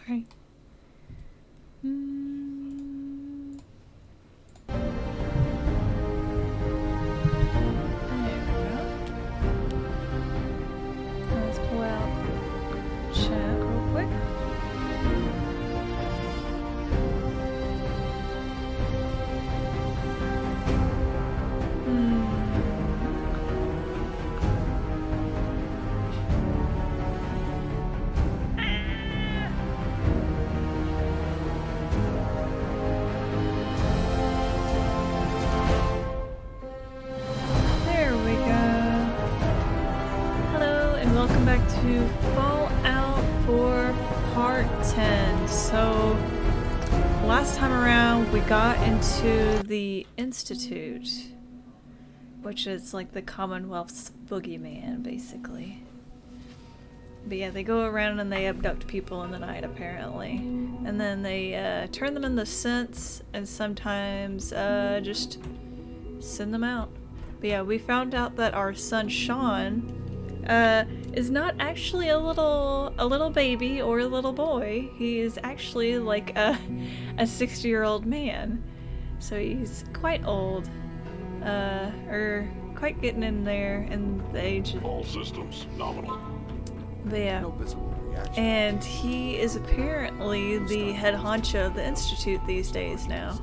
Okay. Mm. There we go. Let's pull out chat real quick. There we go. Hello and welcome back to Fallout 4 Part 10. So, last time around we got into the Institute, which is like the Commonwealth's boogeyman, basically. But yeah, they go around and they abduct people in the night, apparently. And then they turn them into scents and sometimes just send them out. But yeah, we found out that our son Sean is not actually a little baby or a little boy. He is actually like a 60-year-old man. So he's quite old, or quite getting in there in the age. All systems nominal. But yeah. No visible reaction. And he is apparently the head honcho of the Institute these days now.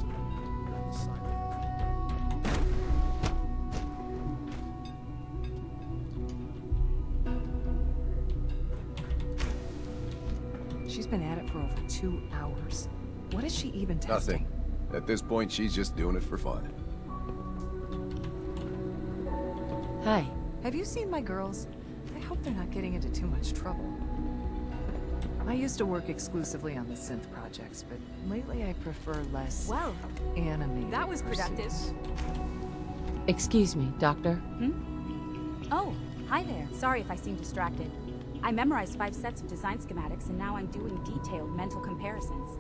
She's been at it for over 2 hours. What is she even testing? Nothing. At this point, she's just doing it for fun. Hi. Have you seen my girls? I hope they're not getting into too much trouble. I used to work exclusively on the synth projects, but lately I prefer less Well, animated that was productive. pursuits. Excuse me, Doctor. Oh, hi there. Sorry if I seem distracted. I memorized 5 sets of design schematics and now I'm doing detailed mental comparisons.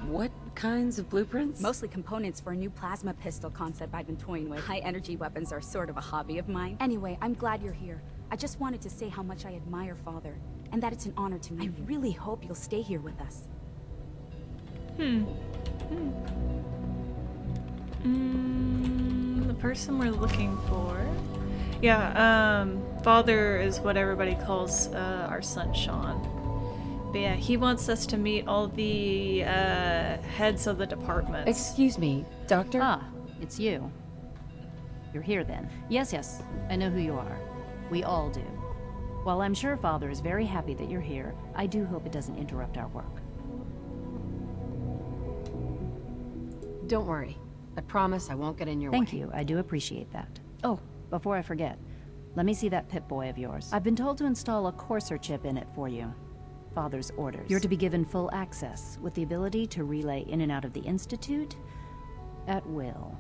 What kinds of blueprints? Mostly components for a new plasma pistol concept I've been toying with. High energy weapons are sort of a hobby of mine. Anyway, I'm glad you're here. I just wanted to say how much I admire Father, and that it's an honor to meet you. I really hope you'll stay here with us. The person we're looking for. Yeah, Father is what everybody calls our son Sean. But yeah, he wants us to meet all the heads of the departments. Excuse me, Doctor? Ah, it's you. You're here then. Yes, I know who you are. We all do. While I'm sure Father is very happy that you're here, I do hope it doesn't interrupt our work. Don't worry. I promise I won't get in your way. Thank you, I do appreciate that. Oh, before I forget, let me see that Pip-Boy of yours. I've been told to install a Courser chip in it for you. Father's orders. You're to be given full access, with the ability to relay in and out of the Institute at will.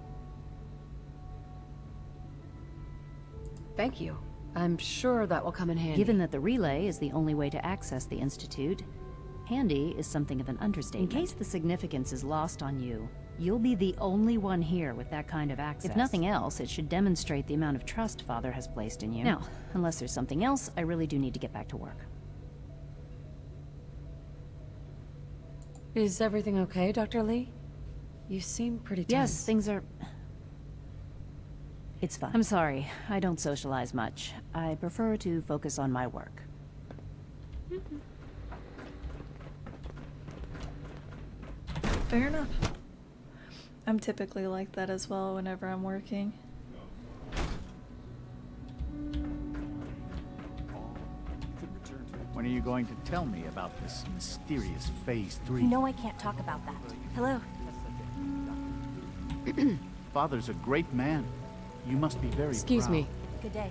Thank you. I'm sure that will come in handy. Given that the relay is the only way to access the Institute, handy is something of an understatement. In case the significance is lost on you, you'll be the only one here with that kind of access. If nothing else, it should demonstrate the amount of trust Father has placed in you. Now, unless there's something else, I really do need to get back to work. Is everything okay, Dr. Lee? You seem pretty tense. Yes, things are... It's fine. I'm sorry, I don't socialize much. I prefer to focus on my work. Fair enough. I'm typically like that as well whenever I'm working. When are you going to tell me about this mysterious Phase 3? No, I can't talk about that. Hello. Father's a great man. You must be very Excuse proud. me. Good day.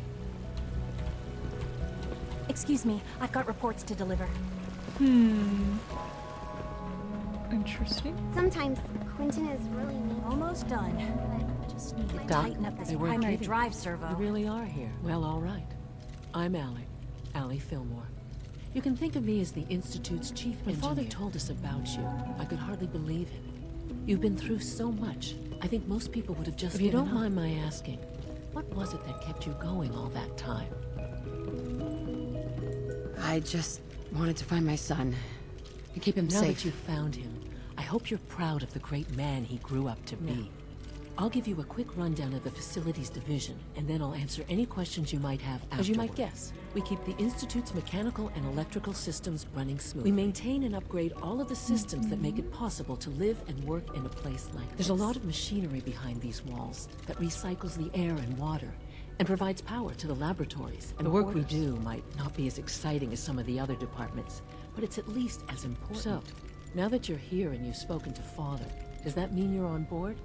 Excuse me, I've got reports to deliver. Interesting. Sometimes Quentin is really mean. Almost done. Just need to Doc, tighten up this they weren't primary kidding. drive servo. You really are here. Well, all right. I'm Allie Fillmore. You can think of me as the Institute's chief engineer. When Father told us about you, I could hardly believe it. You've been through so much. I think most people would have just given up. If you don't mind my asking, what was it that kept you going all that time? I just wanted to find my son and keep him Now safe. that you've found him, I hope you're proud of the great man he grew up to be. I'll give you a quick rundown of the facilities division, and then I'll answer any questions you might have afterward. As you might guess, we keep the Institute's mechanical and electrical systems running smooth. We maintain and upgrade all of the systems that make it possible to live and work in a place like this. There's a lot of machinery behind these walls that recycles the air and water, and provides power to the laboratories. And the work we do might not be as exciting as some of the other departments, but it's at least as important. So, now that you're here and you've spoken to Father, does that mean you're on board?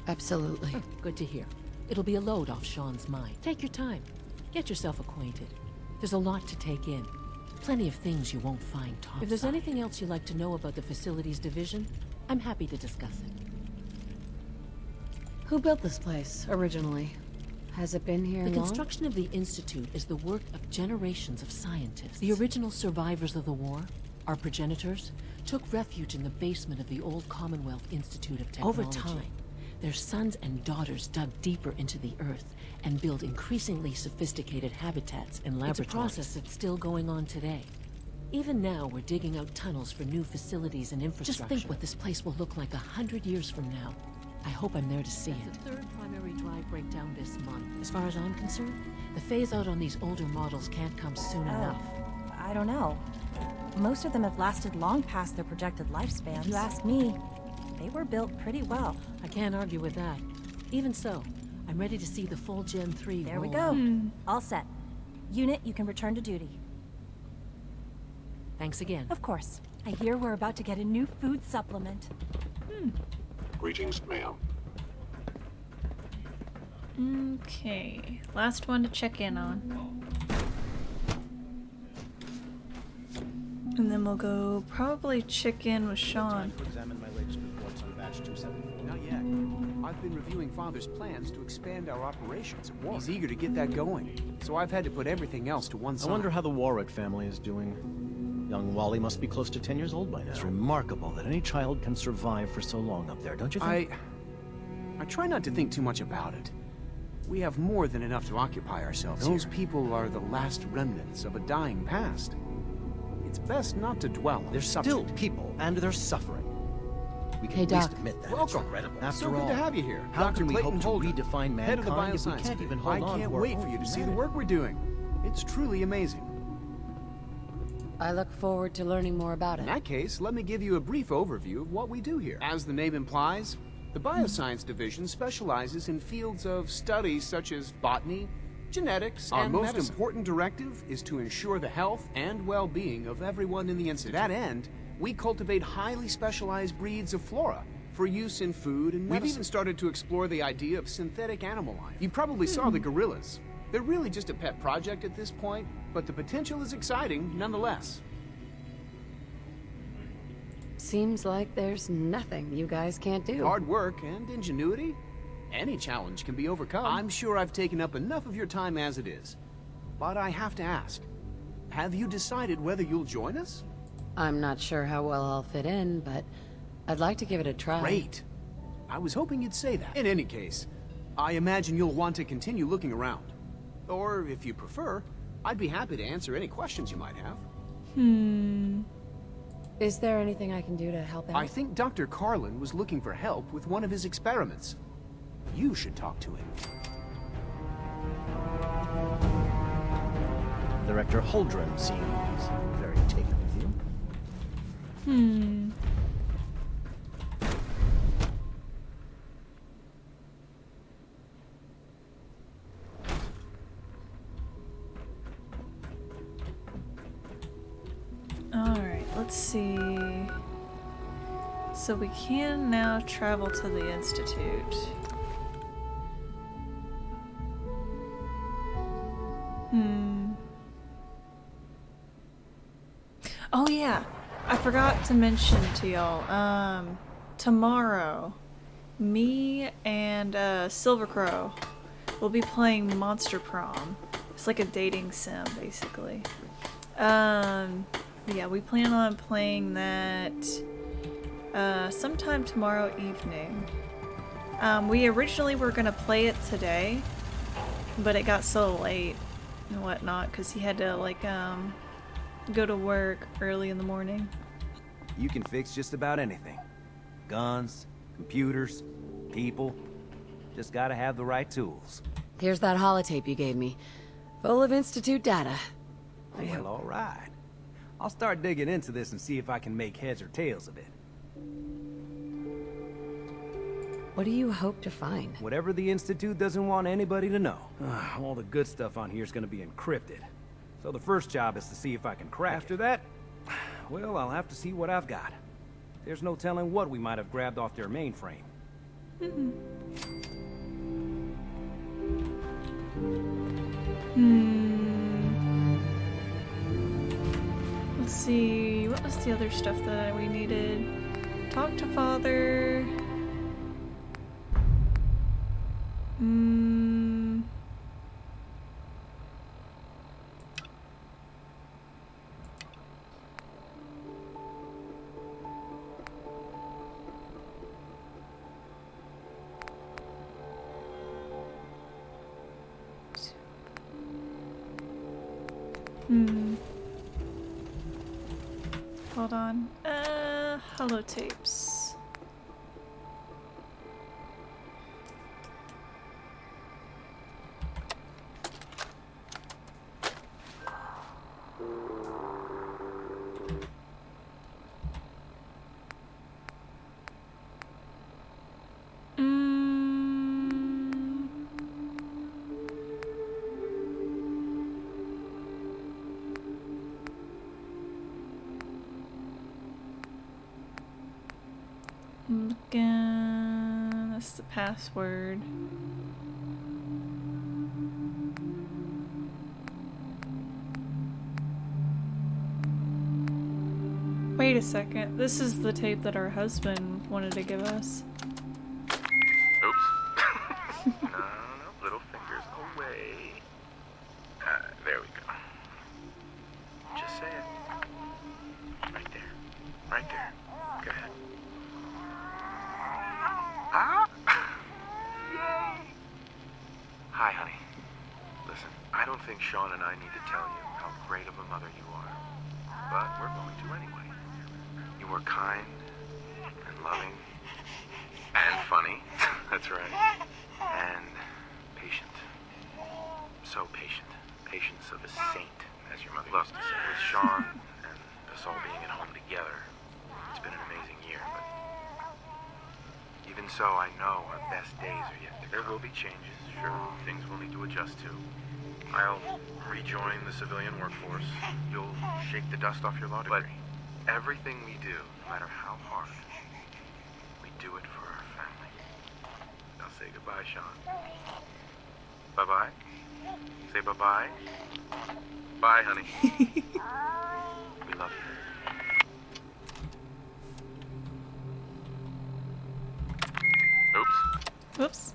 Absolutely. Oh, good to hear. It'll be a load off Sean's mind. Take your time. Get yourself acquainted. There's a lot to take in. Plenty of things you won't find topside. If there's anything else you'd like to know about the facilities division, I'm happy to discuss it. Who built this place originally? Has it been here The long? construction of the Institute is the work of generations of scientists. The original survivors of the war, our progenitors, took refuge in the basement of the old Commonwealth Institute of Technology. Over time, their sons and daughters dug deeper into the earth and built increasingly sophisticated habitats and laboratories. It's a process that's still going on today. Even now, we're digging out tunnels for new facilities and infrastructure. Just think what this place will look like 100 years from now. I hope I'm there to see it. The third primary drive breakdown this month. As far as I'm concerned, the phase-out on these older models can't come soon enough. I don't know. Most of them have lasted long past their projected lifespans. If you ask me, they were built pretty well. I can't argue with that. Even so, I'm ready to see the full Gen 3 There we roll go. out. All set. Unit, you can return to duty. Thanks again. Of course. I hear we're about to get a new food supplement. Greetings, ma'am. Okay, last one to check in on. And then we'll go probably check in with Sean. Examine my latest reports on batch 274. Not yet. I've been reviewing Father's plans to expand our operations at Warwick. He's eager to get that going, so I've had to put everything else to one side. I wonder how the Warwick family is doing. Young Wally must be close to 10 years old by now. It's remarkable that any child can survive for so long up there, don't you think? I try not to think too much about it. We have more than enough to occupy ourselves here. Those people are the last remnants of a dying past. It's best not to dwell on They're still people, and they're suffering. We can Hey, at least Doc. admit that. Welcome. It's regrettable. After So good all, to have you here. how Dr. can we Clayton hope to Holder, redefine head of the mankind if we Bioscience can't even Division. hold on I can't to our wait own for you to see the humanity? work we're doing. It's truly amazing. I look forward to learning more about In it. that case, let me give you a brief overview of what we do here. As the name implies, the Bioscience Division specializes in fields of studies such as botany, genetics, and medicine. Our most important directive is to ensure the health and well-being of everyone in the Institute. To that end, we cultivate highly specialized breeds of flora for use in food and medicine. We've even started to explore the idea of synthetic animal life. You probably saw the gorillas. They're really just a pet project at this point, but the potential is exciting nonetheless. Seems like there's nothing you guys can't do. Hard work and ingenuity, any challenge can be overcome. I'm sure I've taken up enough of your time as it is, but I have to ask, have you decided whether you'll join us? I'm not sure how well I'll fit in, but I'd like to give it a try. Great. I was hoping you'd say that. In any case, I imagine you'll want to continue looking around. Or, if you prefer, I'd be happy to answer any questions you might have. Is there anything I can do to help out? I think Dr. Carlin was looking for help with one of his experiments. You should talk to him. Director Holdren seems very taken with you. Alright, let's see. So we can now travel to the Institute. Oh yeah, I forgot to mention to y'all, tomorrow, me and Silver Crow will be playing Monster Prom. It's like a dating sim, basically. Yeah, we plan on playing that sometime tomorrow evening. We originally were gonna play it today, but it got so late and whatnot, because he had to like go to work early in the morning. You can fix just about anything. Guns, computers, people. Just gotta have the right tools. Here's that holotape you gave me. Full of Institute data. Well, all right. I'll start digging into this and see if I can make heads or tails of it. What do you hope to find? Whatever the Institute doesn't want anybody to know. All the good stuff on here is gonna be encrypted. So the first job is to see if I can crack it. After that, well, I'll have to see what I've got. There's no telling what we might have grabbed off their mainframe. Let's see, what was the other stuff that we needed? Talk to father. Hold on. Holotapes. Looking. That's the password. Wait a second. This is the tape that our husband wanted to give us. Oops. No, little fingers away. There we go. Just say it. Right there. Right there. Go ahead. Ah! Yay! Hi, honey. Listen, I don't think Sean and I need to tell you how great of a mother you are. But we're going to anyway. You were kind and loving and funny. That's right. And patient. So patient. Patience of a saint, as your mother loves to say. With Sean and us all being at home together, it's been an amazing year, but even so, I know our best days are yet to come. There will be changes, sure, things we'll need to adjust to. I'll rejoin the civilian workforce. You'll shake the dust off your law degree. But everything we do, no matter how hard, we do it for our family. Now say goodbye, Sean. Bye-bye. Say bye-bye. Bye, honey. We love you. Oops. Whoops.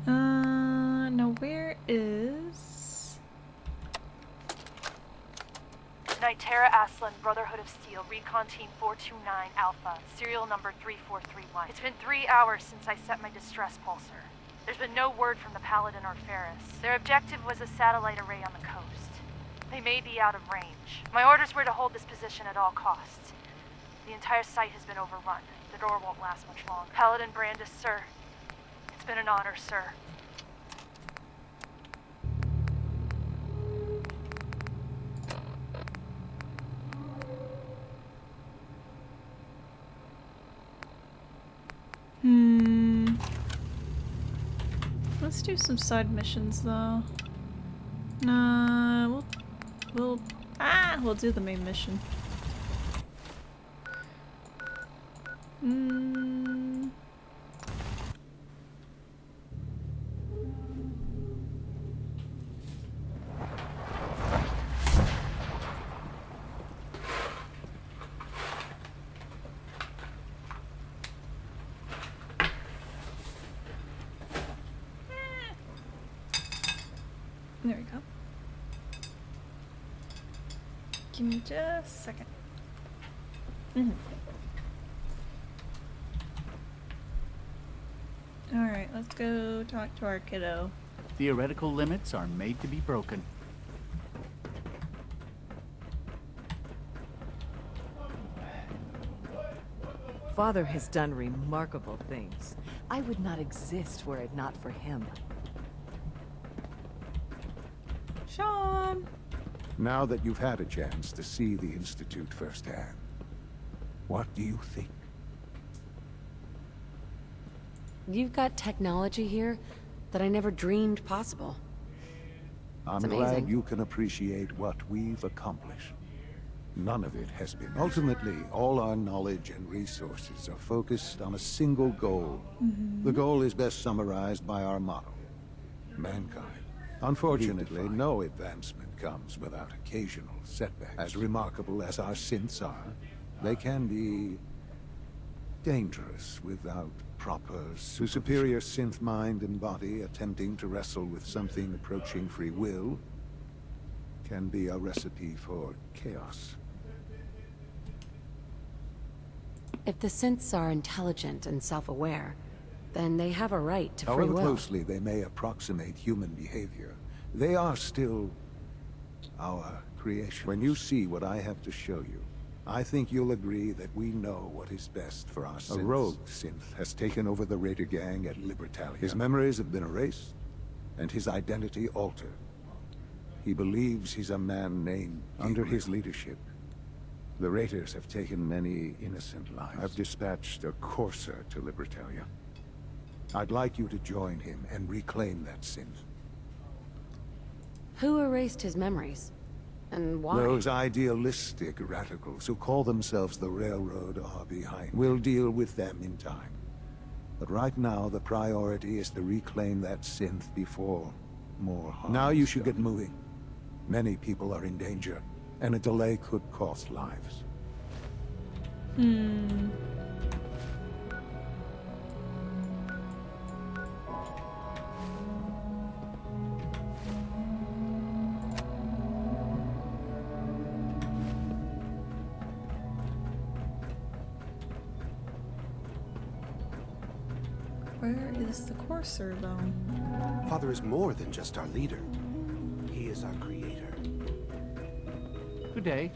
Now where is... Nitera Aslan, Brotherhood of Steel, Recon Team 429 Alpha, serial number 3431. It's been 3 hours since I set my distress pulsar. There's been no word from the Paladin or Ferris. Their objective was a satellite array on the coast. They may be out of range. My orders were to hold this position at all costs. The entire site has been overrun. The door won't last much longer. Paladin Brandis, sir. It's been an honor, sir. Let's do some side missions though. We'll do the main mission. There we go. Give me just a second. Alright, let's go talk to our kiddo. Theoretical limits are made to be broken. Father has done remarkable things. I would not exist were it not for him. Sean! Now that you've had a chance to see the Institute firsthand, what do you think? You've got technology here that I never dreamed possible. I'm It's glad amazing. you can appreciate what we've accomplished. None of it has been. Ultimately, all our knowledge and resources are focused on a single goal. The goal is best summarized by our motto: mankind. Unfortunately, no advancement comes without occasional setbacks. As remarkable as our synths are, they can be dangerous without proper superior synth mind and body attempting to wrestle with something approaching free will can be a recipe for chaos. If the synths are intelligent and self-aware, then they have a right to free However will. closely they may approximate human behavior, they are still our creation. When you see what I have to show you, I think you'll agree that we know what is best for our synths. A rogue synth has taken over the Raider gang at Libertalia. His memories have been erased, and his identity altered. He believes he's a man named under his leadership. The Raiders have taken many innocent lives. I've dispatched a courser to Libertalia. I'd like you to join him and reclaim that synth. Who erased his memories? And why? Those idealistic radicals who call themselves the Railroad are behind. We'll deal with them in time. But right now, the priority is to reclaim that synth before more harm. Now you should get moving. Many people are in danger, and a delay could cost lives. Where is the courser, though? Father is more than just our leader. He is our creator. Good day.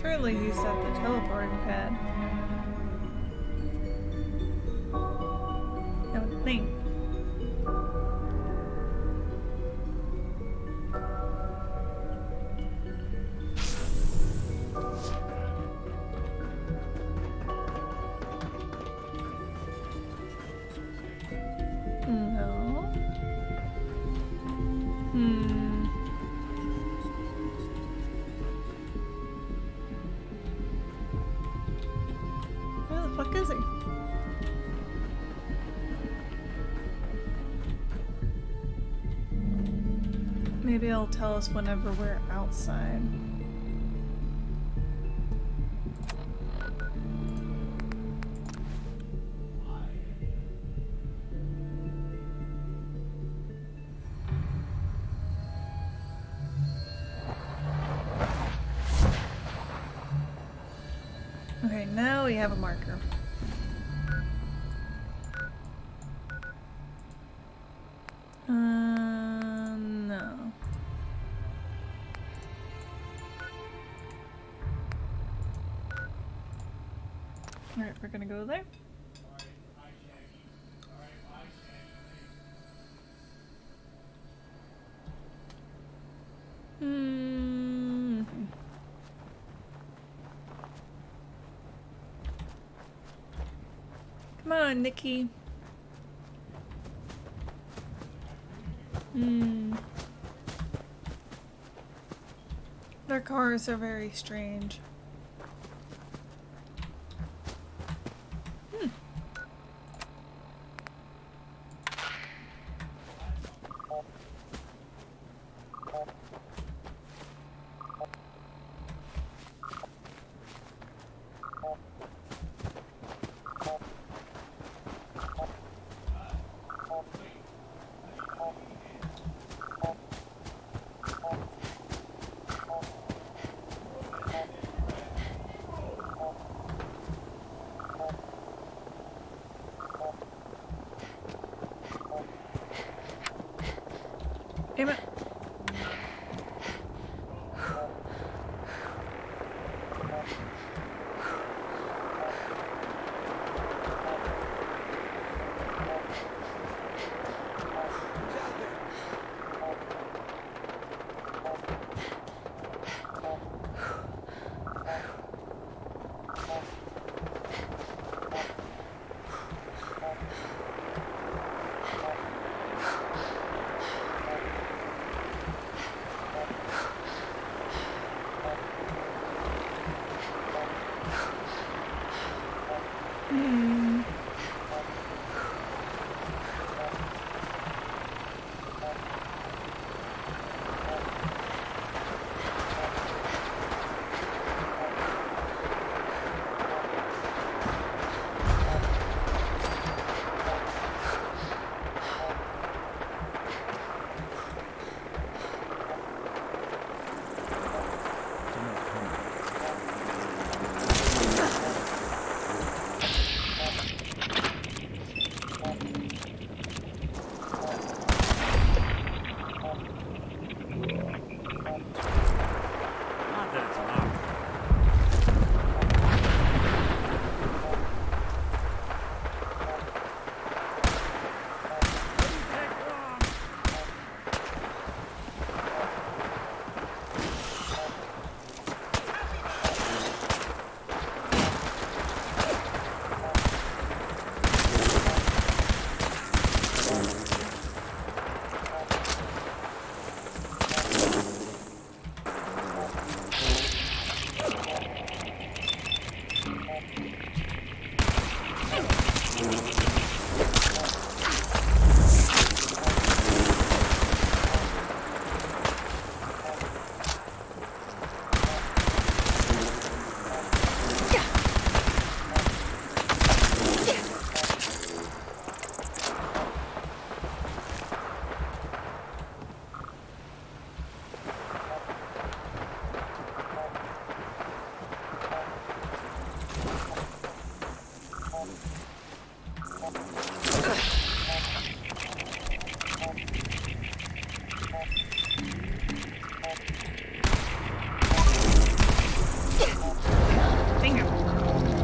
Surely he's at the teleporting pad. I would think. No. Where the fuck is he? Maybe it'll tell us whenever we're outside. Okay, now we have a marker. No. Alright, we're gonna go there. Come on, Nikki. Their cars are very strange.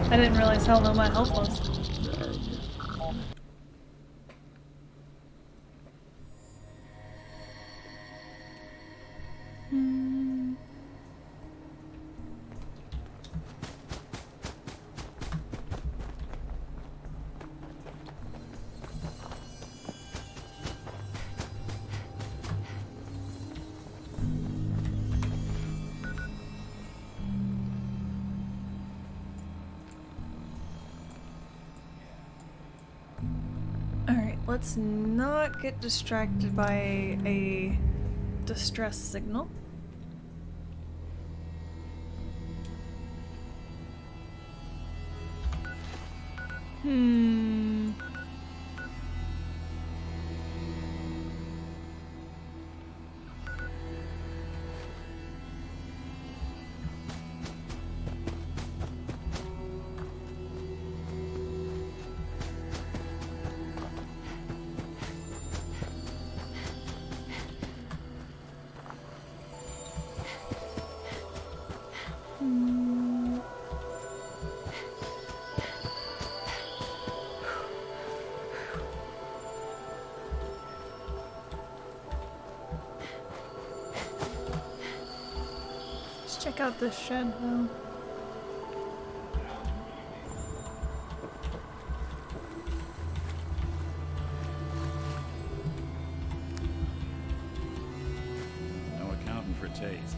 I didn't realize how low my health was. Let's not get distracted by a distress signal. Check out this shed though. No accounting for taste.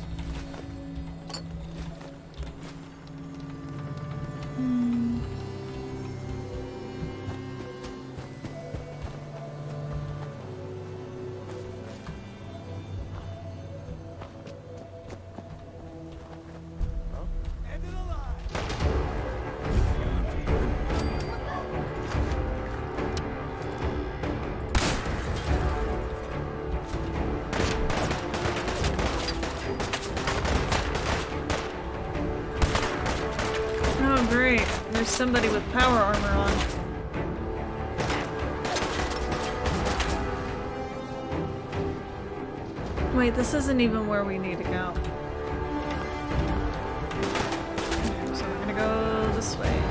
Great. There's somebody with power armor on. Wait, this isn't even where we need to go. So we're gonna go this way.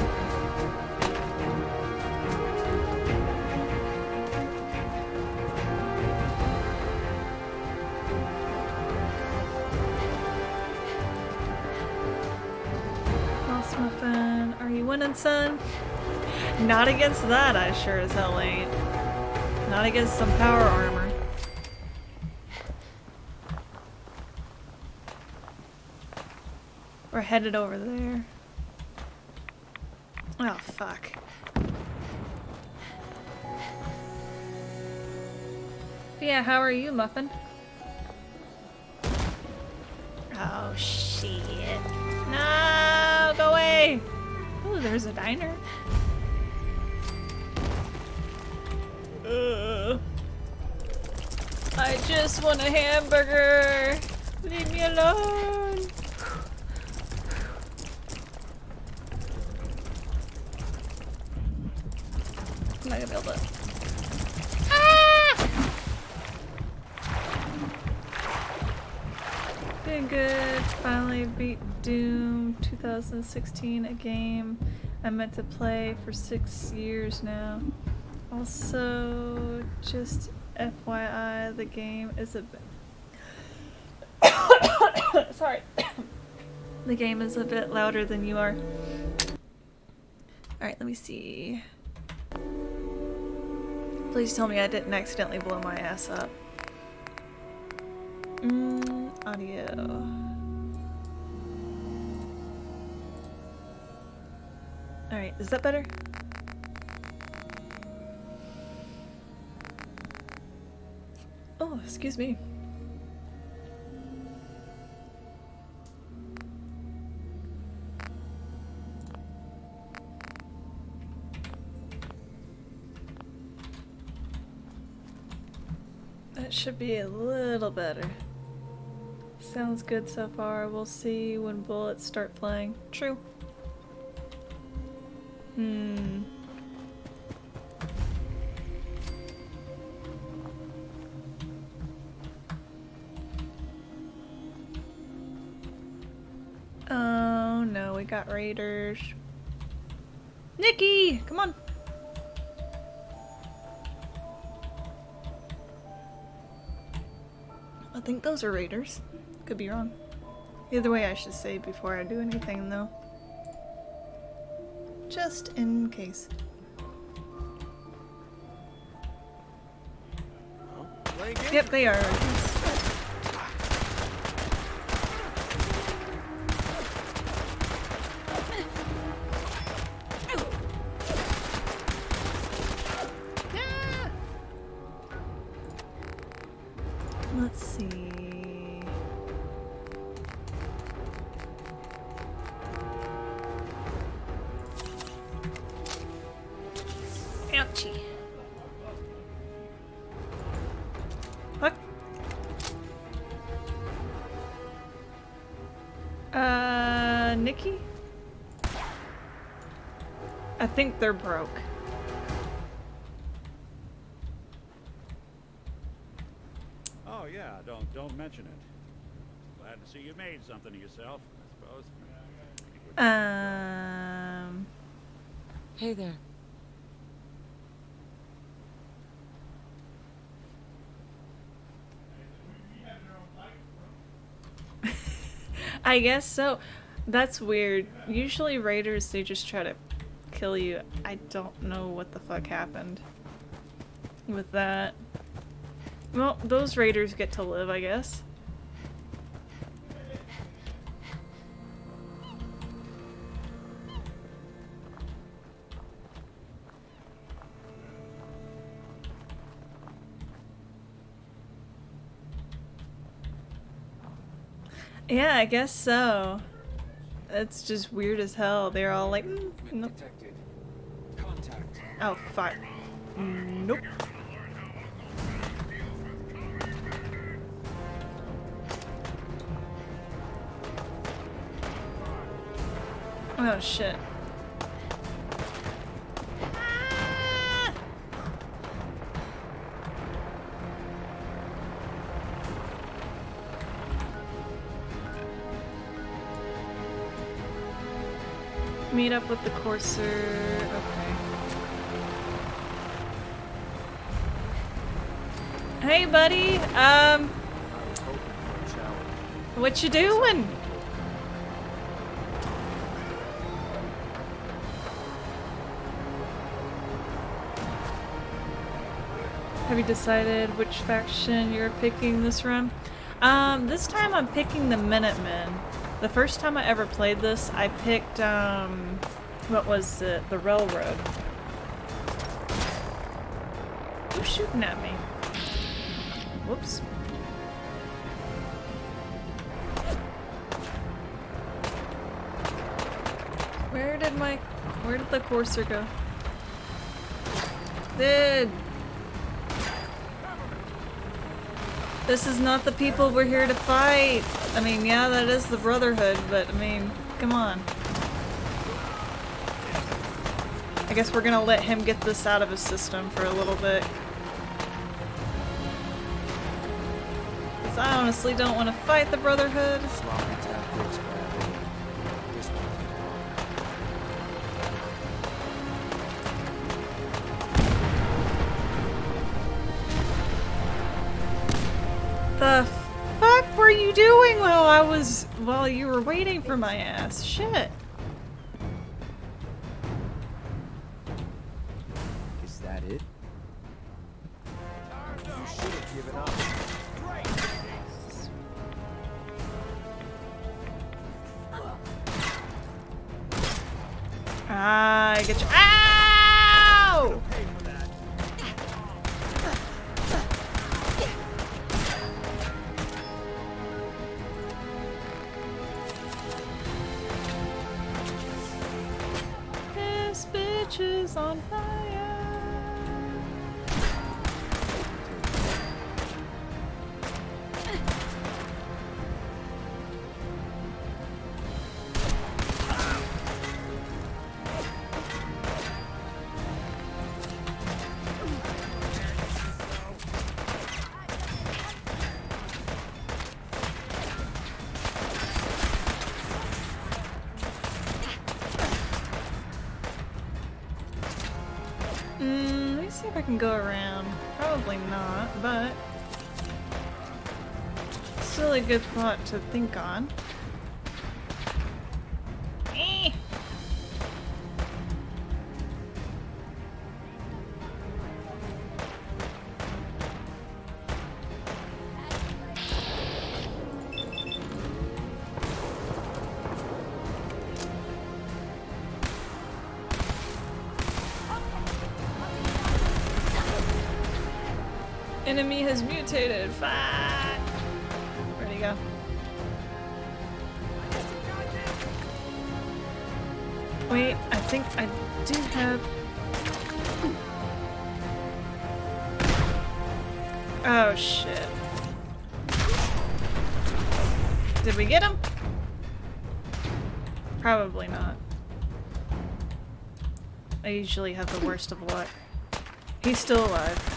Muffin, are you winning, son? Not against that, I sure as hell ain't. Not against some power armor. We're headed over there. Oh, fuck. Yeah, how are you, Muffin? Oh, shit. No, go away. Ooh, there's a diner. I just want a hamburger. Leave me alone. I'm not gonna be able to. Doing good. Finally beat Doom 2016, a game I meant to play for 6 years now. Also, just FYI, the game is a bit. Sorry. The game is a bit louder than you are. Alright, let me see. Please tell me I didn't accidentally blow my ass up. Audio. Alright, is that better? Oh, excuse me. That should be a little better. Sounds good so far. We'll see when bullets start flying. True. Oh no, we got raiders. Nikki, come on. I think those are raiders. Could be wrong. Either way, I should say before I do anything, though. Just in case. Yep, they are. Let's see. Ouchie. What? Nikki? I think they're broke. Oh yeah, don't mention it. Glad to see you made something of yourself, I suppose. Hey there. I guess so. That's weird. Usually raiders, they just try to kill you. I don't know what the fuck happened with that. Well, those raiders get to live, I guess. Yeah, I guess so. It's just weird as hell. They're all like, nope. Oh, fuck. Nope. Oh, shit. Meet up with the Courser. Okay. Hey, buddy. What you doing? Have you decided which faction you're picking this run? This time I'm picking the Minutemen. The first time I ever played this, I picked What was it? The railroad. Who's shooting at me? Whoops. Where did the Courser go? This is not the people we're here to fight. I mean, yeah, that is the Brotherhood, but I mean, come on. I guess we're gonna let him get this out of his system for a little bit. Because I honestly don't want to fight the Brotherhood. The fuck were you doing while you were waiting for my ass? Shit. Is that it? You should have given up. I get you. Ow! This bitch is on fire. Let me see if I can go around. Probably not, but still a good thought to think on. Eh. Enemy has mutated. Fuck. Where'd he go? Wait, I think I do have... Oh shit. Did we get him? Probably not. I usually have the worst of luck. He's still alive.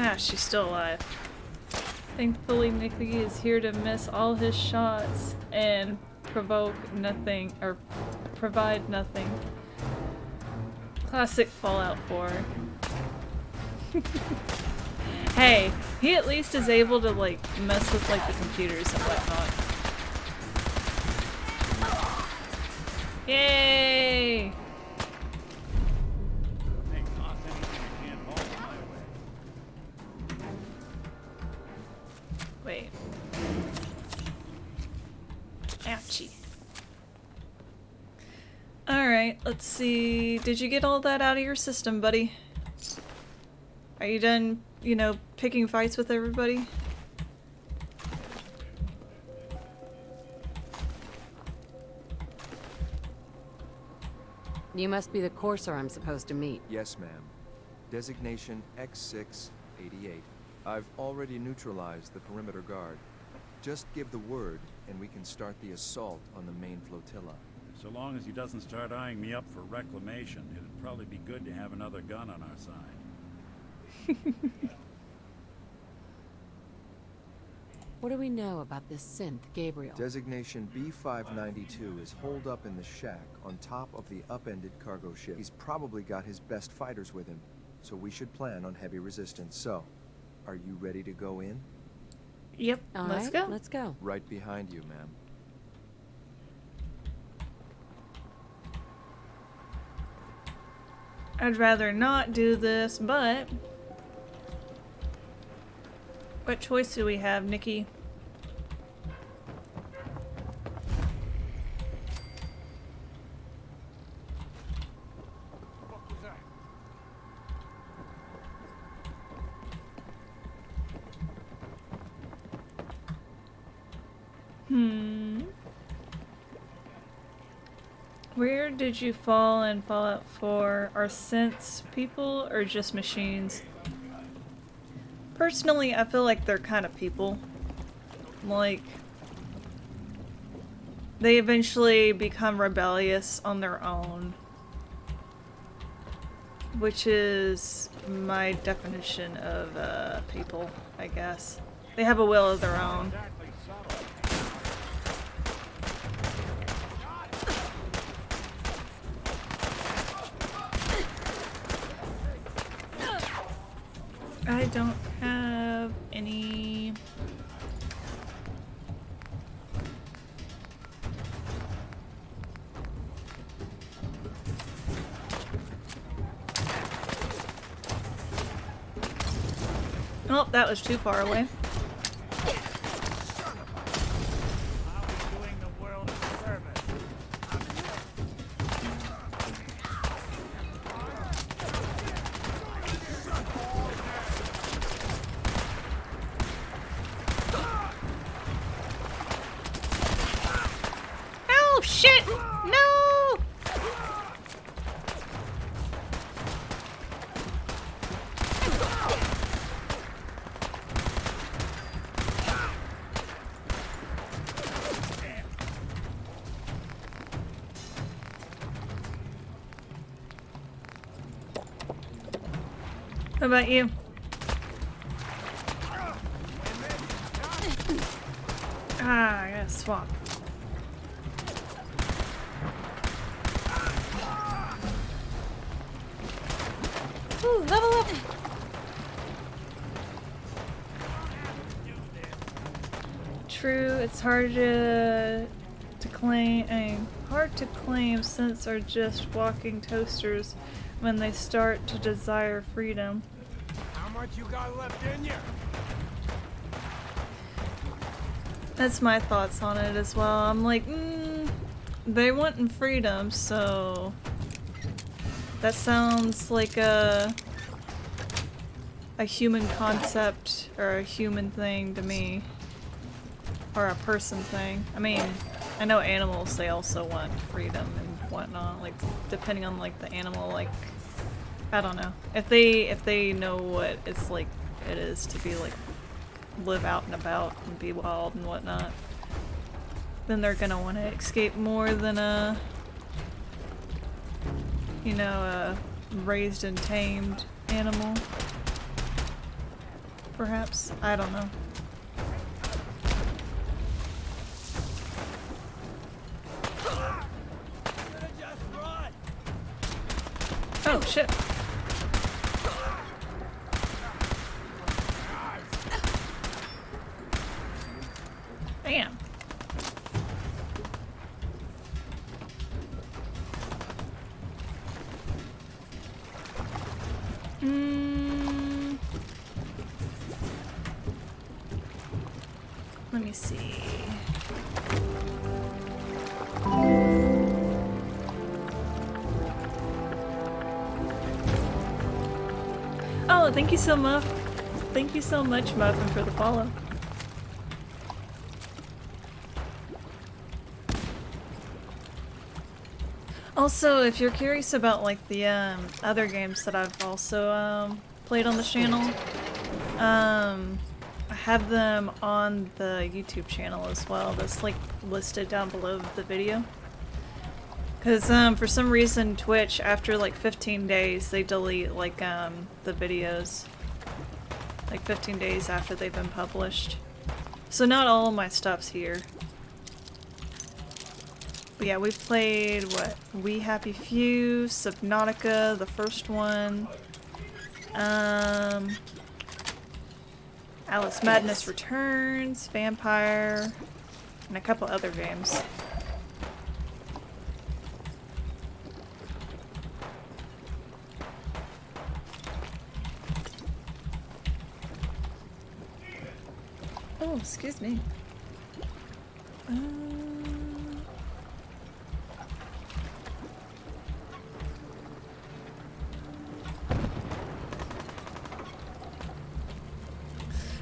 Ah, she's still alive. Thankfully, Nicky is here to miss all his shots and provoke nothing, or provide nothing. Classic Fallout 4. Hey, he at least is able to like mess with like the computers and whatnot. Yay! Wait. Ouchie. Alright, let's see. Did you get all that out of your system, buddy? Are you done, you know, picking fights with everybody? You must be the Courser I'm supposed to meet. Yes, ma'am. Designation X688. I've already neutralized the perimeter guard. Just give the word, and we can start the assault on the main flotilla. So long as he doesn't start eyeing me up for reclamation, it'd probably be good to have another gun on our side. What do we know about this synth, Gabriel? Designation B592 is holed up in the shack on top of the upended cargo ship. He's probably got his best fighters with him, so we should plan on heavy resistance. So, are you ready to go in? Yep, All let's right, go. Let's go. Right behind you, ma'am. I'd rather not do this, but what choice do we have, Nikki? Where did you fall in Fallout 4? Are synths people or just machines? Personally, I feel like they're kind of people. Like, they eventually become rebellious on their own. Which is my definition of people, I guess. They have a will of their own. I don't have any... Oh, that was too far away. Oh shit! No! How about you? Ah, I gotta swap. Ooh, level up! True, it's hard to claim. Hard to claim since are just walking toasters when they start to desire freedom. How much you got left in you? That's my thoughts on it as well. I'm like, they want freedom, so that sounds like a human concept or a human thing to me, or a person thing. I mean, I know animals, they also want freedom and whatnot, like depending on like the animal, like I don't know, if they know what it's like it is to be like live out and about and be wild and whatnot, then they're gonna want to escape more than a, you know, a raised and tamed animal. Perhaps. I don't know. Oh shit. Damn. Let me see. Oh, thank you so much. Thank you so much, Muffin, for the follow. Also, if you're curious about like the other games that I've also played on the channel, I have them on the YouTube channel as well. That's like listed down below the video. Cause for some reason Twitch, after like 15 days, they delete like the videos. Like 15 days after they've been published. So not all of my stuff's here. But yeah, we played what? We Happy Few, Subnautica, the first one. Alice Madness Returns, Vampire, and a couple other games. Oh, excuse me.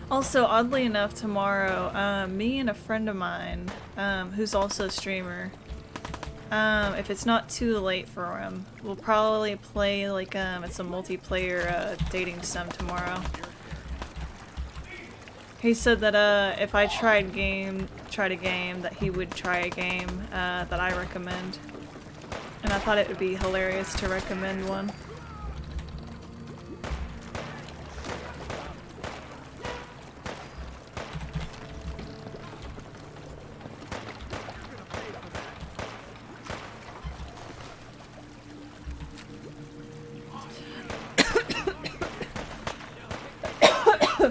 Also, oddly enough, tomorrow, me and a friend of mine, who's also a streamer, if it's not too late for him, we'll probably play like it's a multiplayer dating sim tomorrow. He said that if I tried a game, that he would try a game that I recommend. And I thought it would be hilarious to recommend one.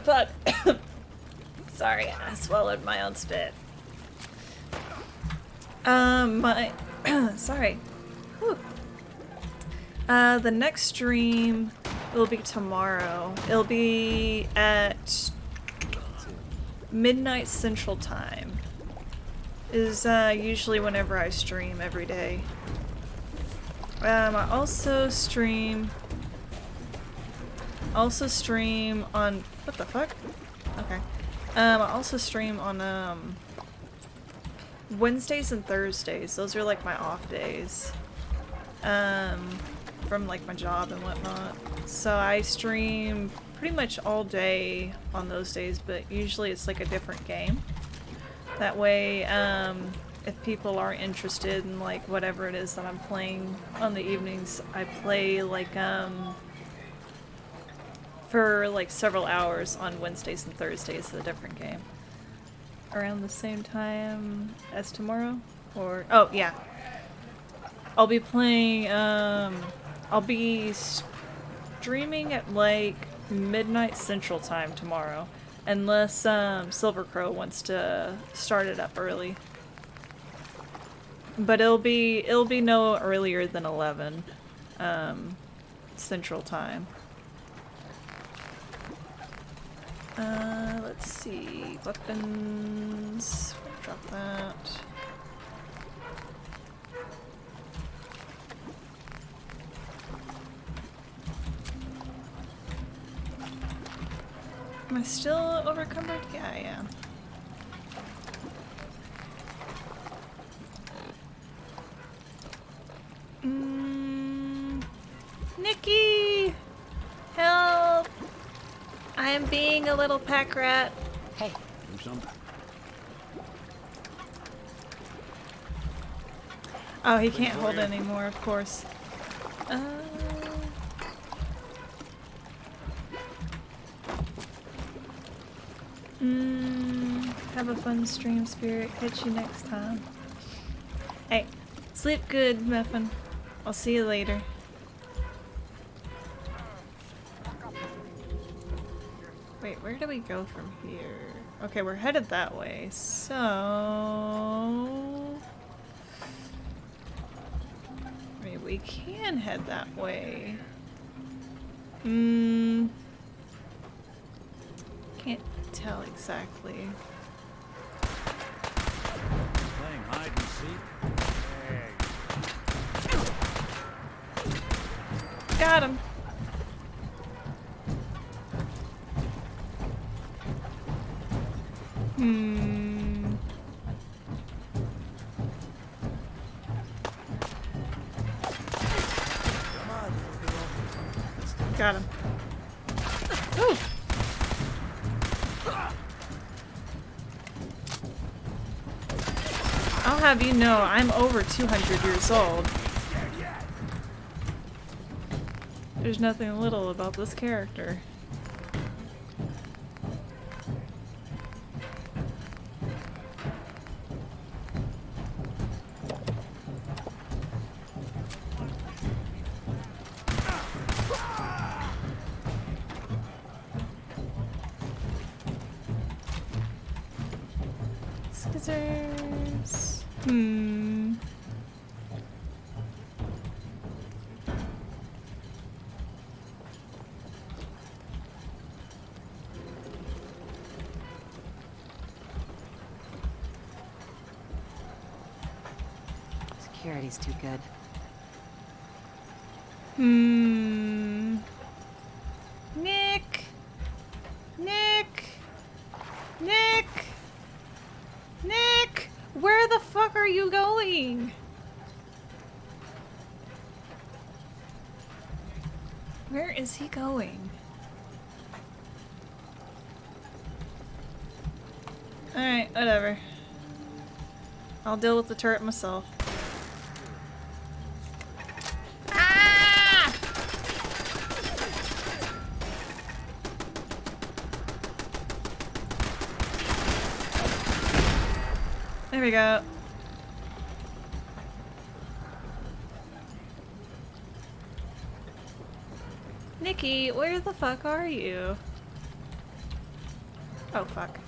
Fuck. Sorry, I swallowed my own spit. Sorry. Whew. The next stream will be tomorrow. It'll be at midnight Central Time. Is usually whenever I stream every day. I also stream on what the fuck? Okay. I also stream on Wednesdays and Thursdays. Those are like my off days. From like my job and whatnot. So I stream pretty much all day on those days, but usually it's like a different game. That way, if people are interested in like whatever it is that I'm playing on the evenings, I play like for like several hours on Wednesdays and Thursdays, a different game. Around the same time as tomorrow? Or, oh yeah. I'll be playing, I'll be streaming at like midnight Central Time tomorrow. Unless Silver Crow wants to start it up early. But it'll be no earlier than 11 Central Time. Let's see. Weapons. Drop that. Am I still overcumbered? Yeah, I am. Nikki! Help! I am being a little pack rat. Hey. Do something. Oh, he can't hold anymore, of course. Have a fun stream, Spirit. Catch you next time. Hey, sleep good, Muffin. I'll see you later. Wait, where do we go from here? Okay, we're headed that way, so... Maybe we can head that way. Can't tell exactly. Playing hide and seek. Got him. Got him. Ooh. I'll have you know, I'm over 200 years old. There's nothing little about this character. Lasers. Security's too good. Nick! Nick! Nick! Nick! Where the fuck are you going? Where is he going? Alright, whatever. I'll deal with the turret myself. Ah! There we go. Nikki, where the fuck are you? Oh, fuck.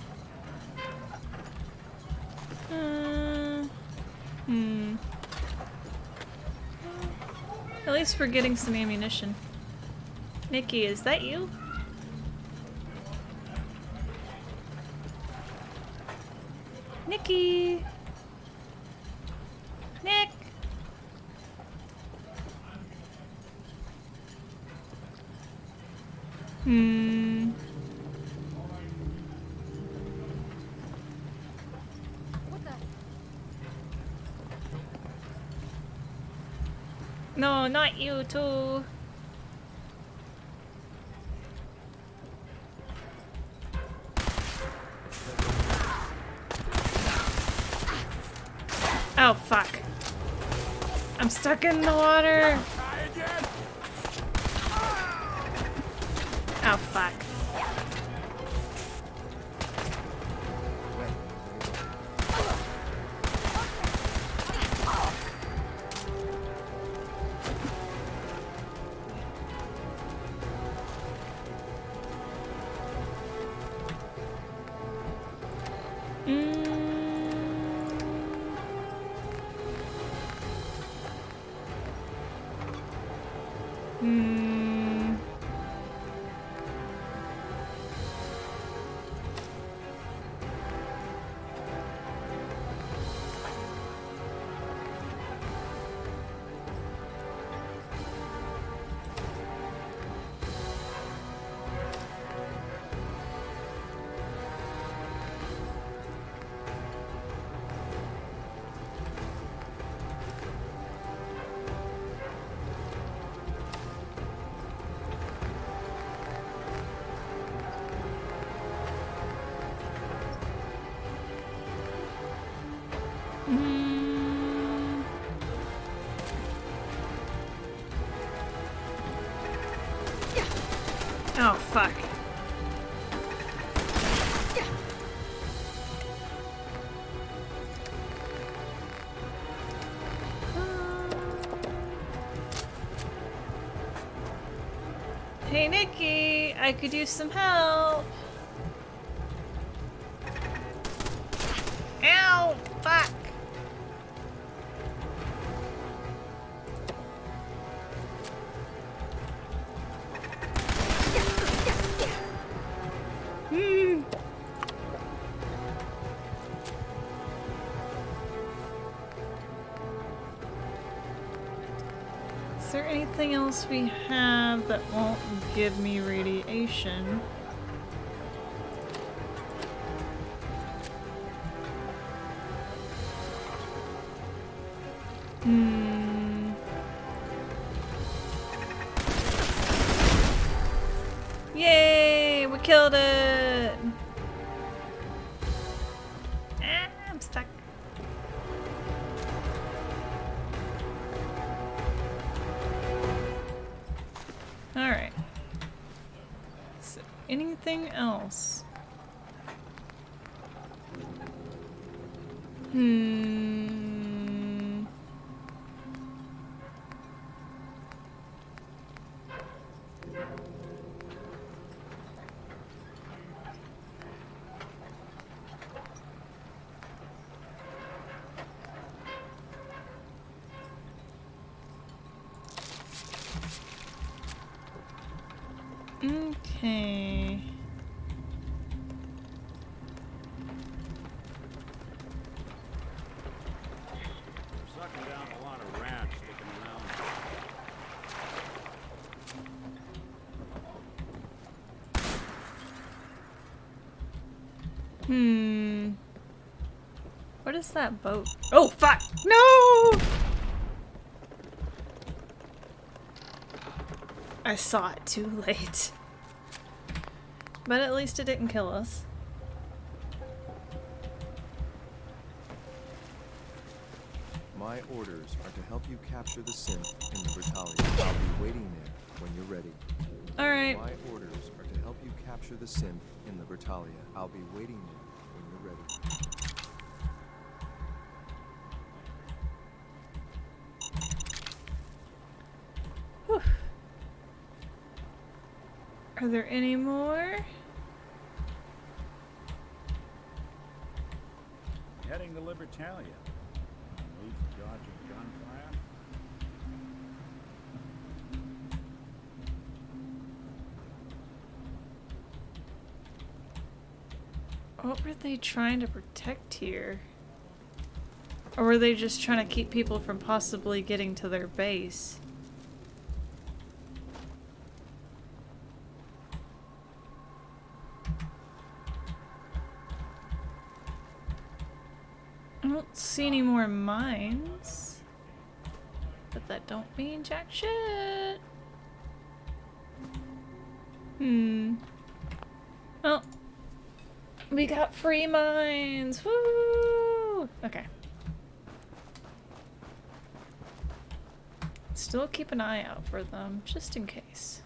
At least we're getting some ammunition. Nikki, is that you? Nikki! Nick! No, not you too. Oh, fuck. I'm stuck in the water. Oh, fuck. Oh, fuck. Hey, Nikki, I could use some help. Ow, fuck. Is there anything else we have that won't give me radiation? Yay! We killed it! Ah, I'm stuck. Alright. So, anything else? Okay. We're sucking down a lot of rats sticking around. What is that boat? Oh, fuck! No! I saw it too late. But at least it didn't kill us. My orders are to help you capture the synth in the Brutalia. I'll be waiting there when you're ready. Alright. My orders are to help you capture the synth in the Brutalia. I'll be waiting there when you're ready. Whew. Are there any more? Heading to Libertalia. Move dodging gunfire. What were they trying to protect here? Or were they just trying to keep people from possibly getting to their base? I don't see any more mines. But that don't mean jack shit. Oh. We got free mines! Woo! Okay. Still keep an eye out for them, just in case.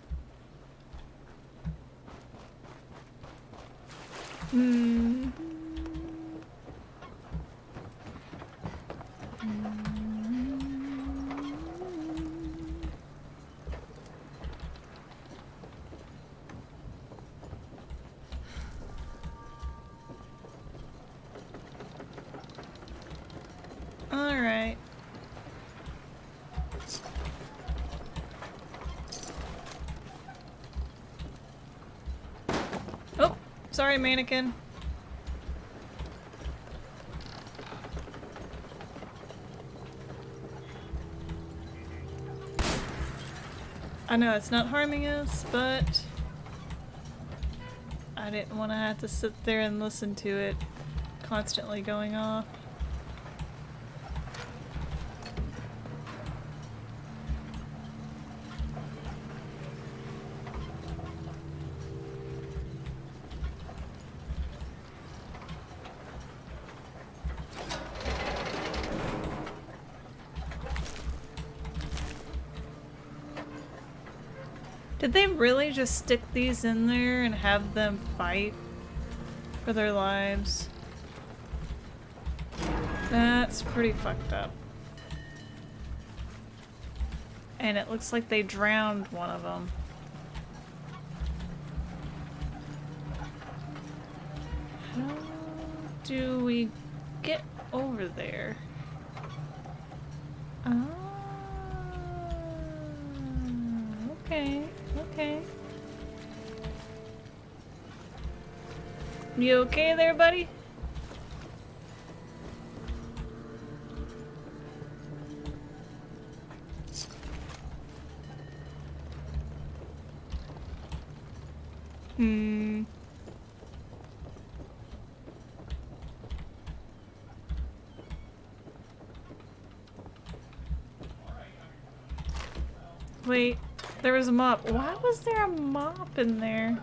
Alright. Oh, sorry, mannequin. I know it's not harming us, but I didn't want to have to sit there and listen to it constantly going off. Did they really just stick these in there and have them fight for their lives? That's pretty fucked up. And it looks like they drowned one of them. How do we get over there? Okay. Okay. You okay there, buddy? Wait. There was a mop. Why was there a mop in there?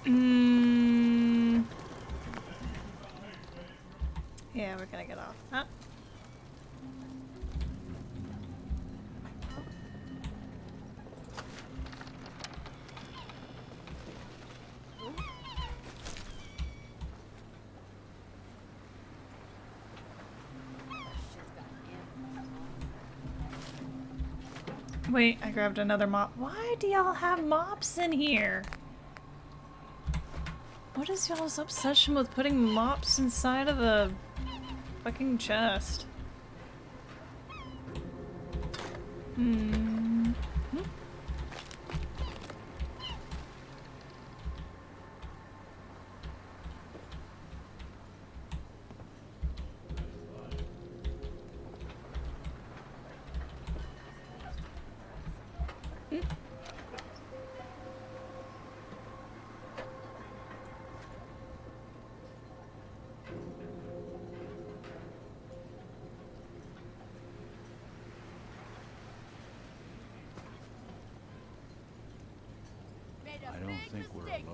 Yeah, we're gonna get off. Huh? Wait, I grabbed another mop. Why do y'all have mops in here? What is y'all's obsession with putting mops inside of a fucking chest? I don't think we're alone.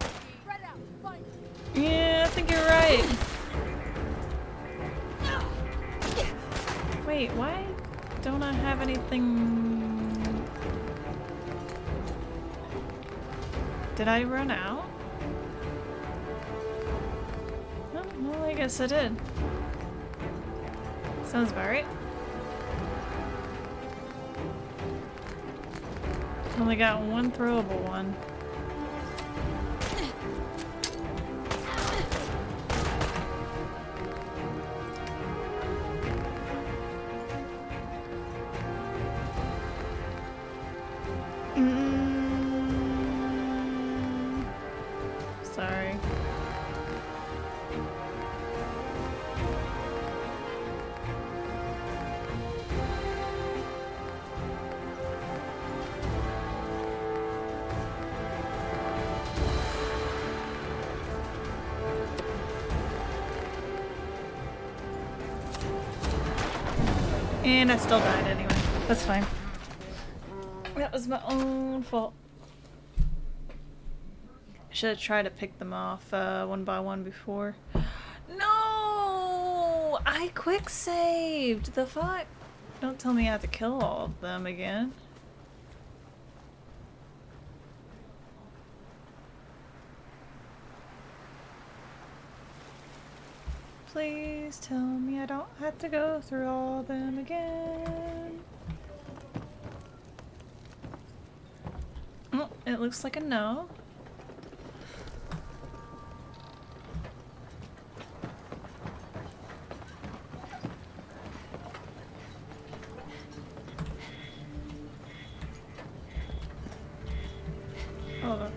Yeah, I think you're right. Wait, why don't I have anything? Did I run out? Oh, well, I guess I did. Sounds about right. Only got one throwable one. Sorry. And I still died anyway. That's fine. That was my own fault. I should have tried to pick them off one by one before. No! I quick saved! The fuck? Don't tell me I have to kill all of them again. Please tell me I don't have to go through all of them again. Oh, it looks like a no. Hold on.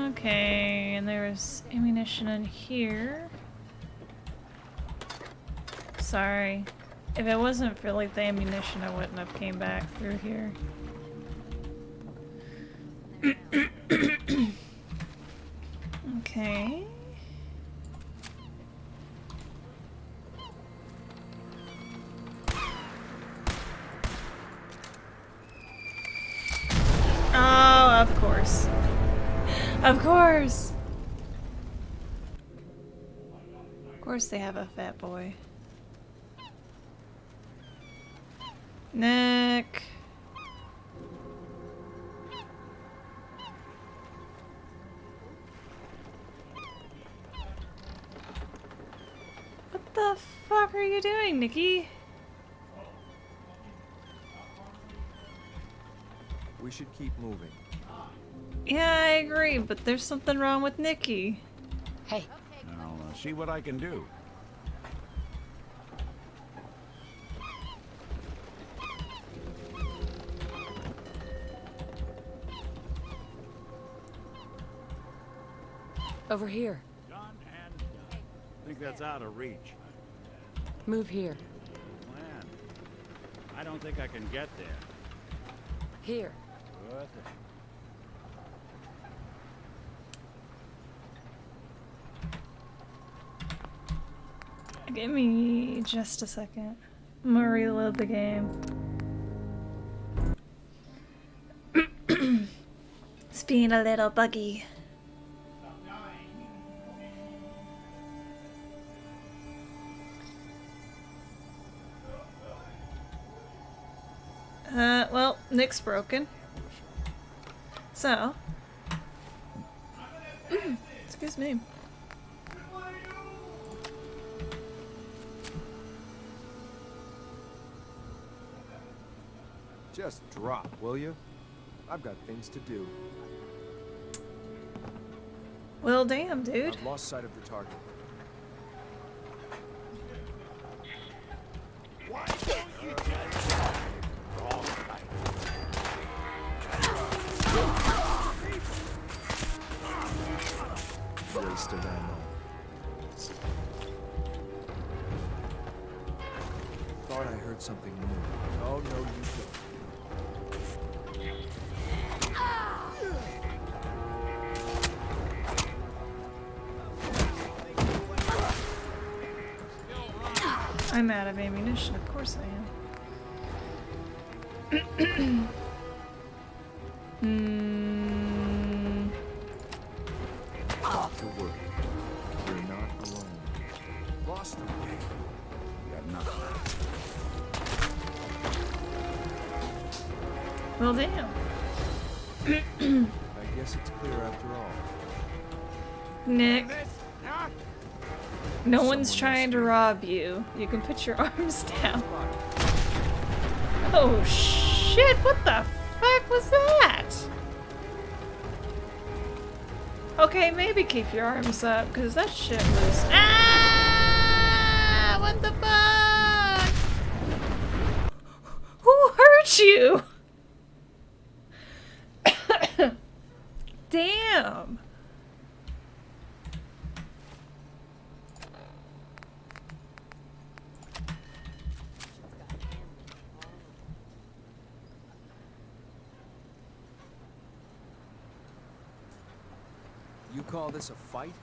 Okay, and there's ammunition in here. Sorry. If it wasn't for like the ammunition, I wouldn't have came back through here. Okay. Oh, of course. Of course! Of course they have a fat boy. Nick! What the fuck are you doing, Nikki? We should keep moving. Yeah, I agree, but there's something wrong with Nikki. Hey. I'll see what I can do. Over here. Done and done. I think that's out of reach. Move here. Plan. I don't think I can get there. Here. Good. Give me just a second. I'm gonna reload the game. It's being a little buggy. Well, Nick's broken. So. Excuse me. Just drop, will you? I've got things to do. Well, damn, dude. I've lost sight of the target. Why don't you just wrong right? Waste of ammo. Thought I heard something new. Oh, no, you don't. I'm out of ammunition, of course I am. To work. You're not alone. Lost them. You got nothing. Well, damn. I guess it's clear after all. Nick. No one's trying to rob you. You can put your arms down. Oh shit, what the fuck was that? Okay, maybe keep your arms up, because that shit was... Ah! What the fuck? Who hurt you? Damn. You call this a fight?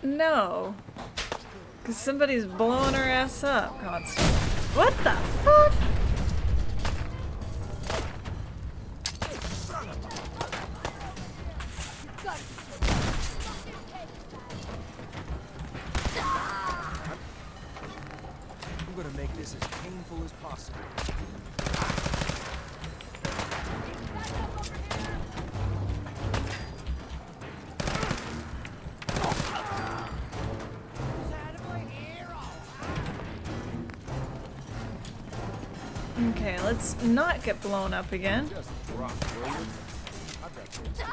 No. Because somebody's blowing her ass up constantly. What the fuck? I'm gonna make this as painful as possible. Okay, let's not get blown up again. Just drop, will you? I've got things to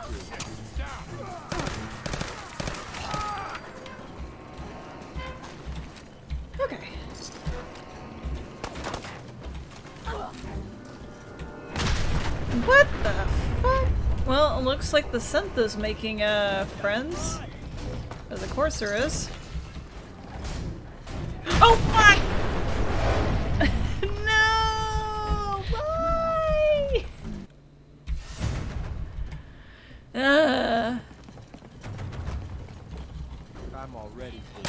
do. Okay. What the fuck? Well, it looks like the synth is making friends. Or the Courser is. Oh fuck! No! Why? I'm all ready for it.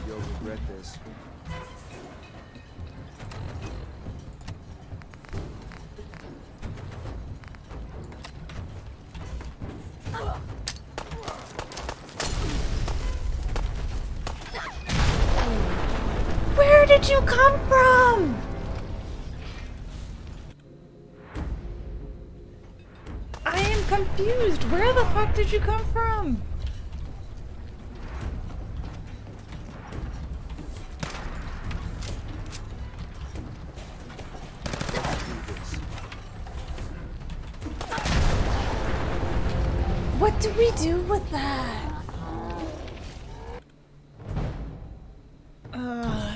You'll regret this. Where did you come from? I am confused. Where the fuck did you come from? What do we do with that?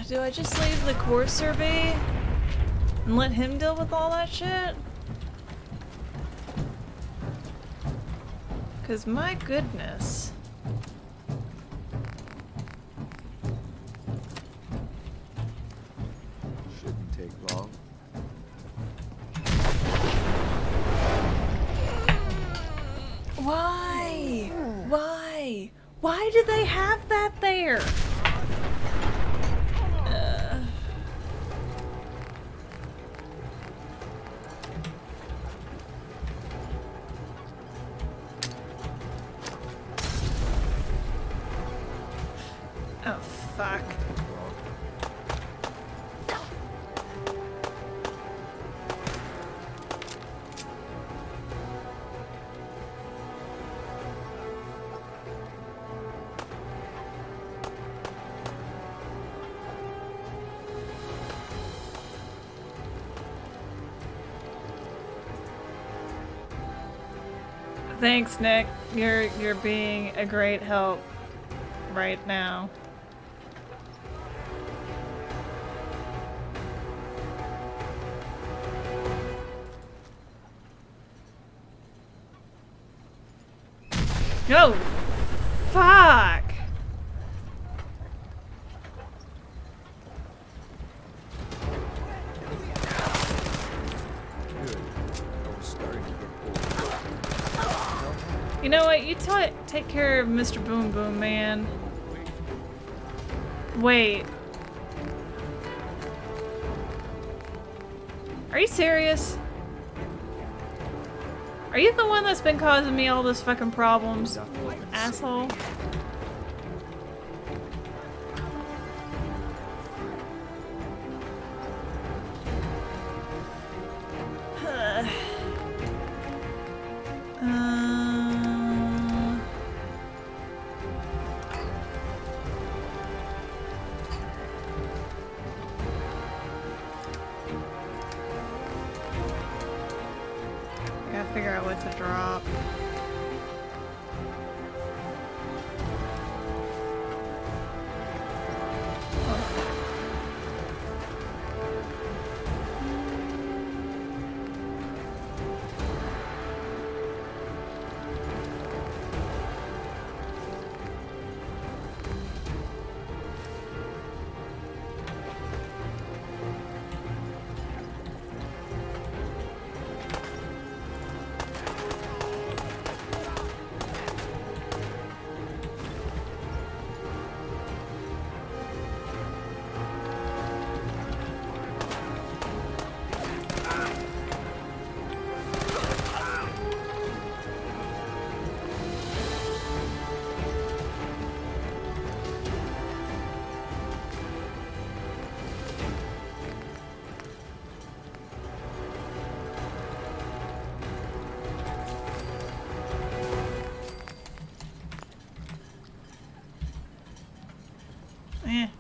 Do I just leave the Courser be? And let him deal with all that shit? Cause my goodness. Shouldn't take long. Why? Why? Why do they have that there? Oh, fuck. Thanks, Nick. You're being a great help right now. No! Fuck! You know what? You take care of Mr. Boom Boom, man. Wait. Are you serious? Are you the one that's been causing me all those fucking problems? Asshole. Gotta figure out what to drop.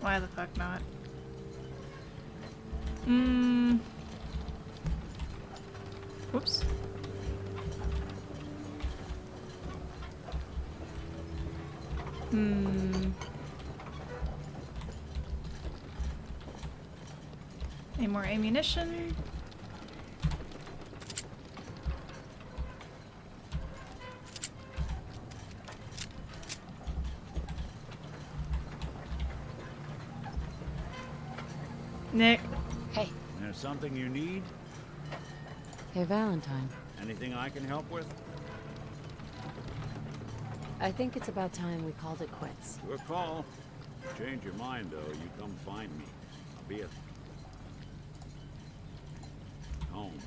Why the fuck not? Whoops. Any more ammunition? Nick. Hey. There's something you need? Hey, Valentine. Anything I can help with? I think it's about time we called it quits. Your call. Change your mind, though. You come find me. I'll be at home.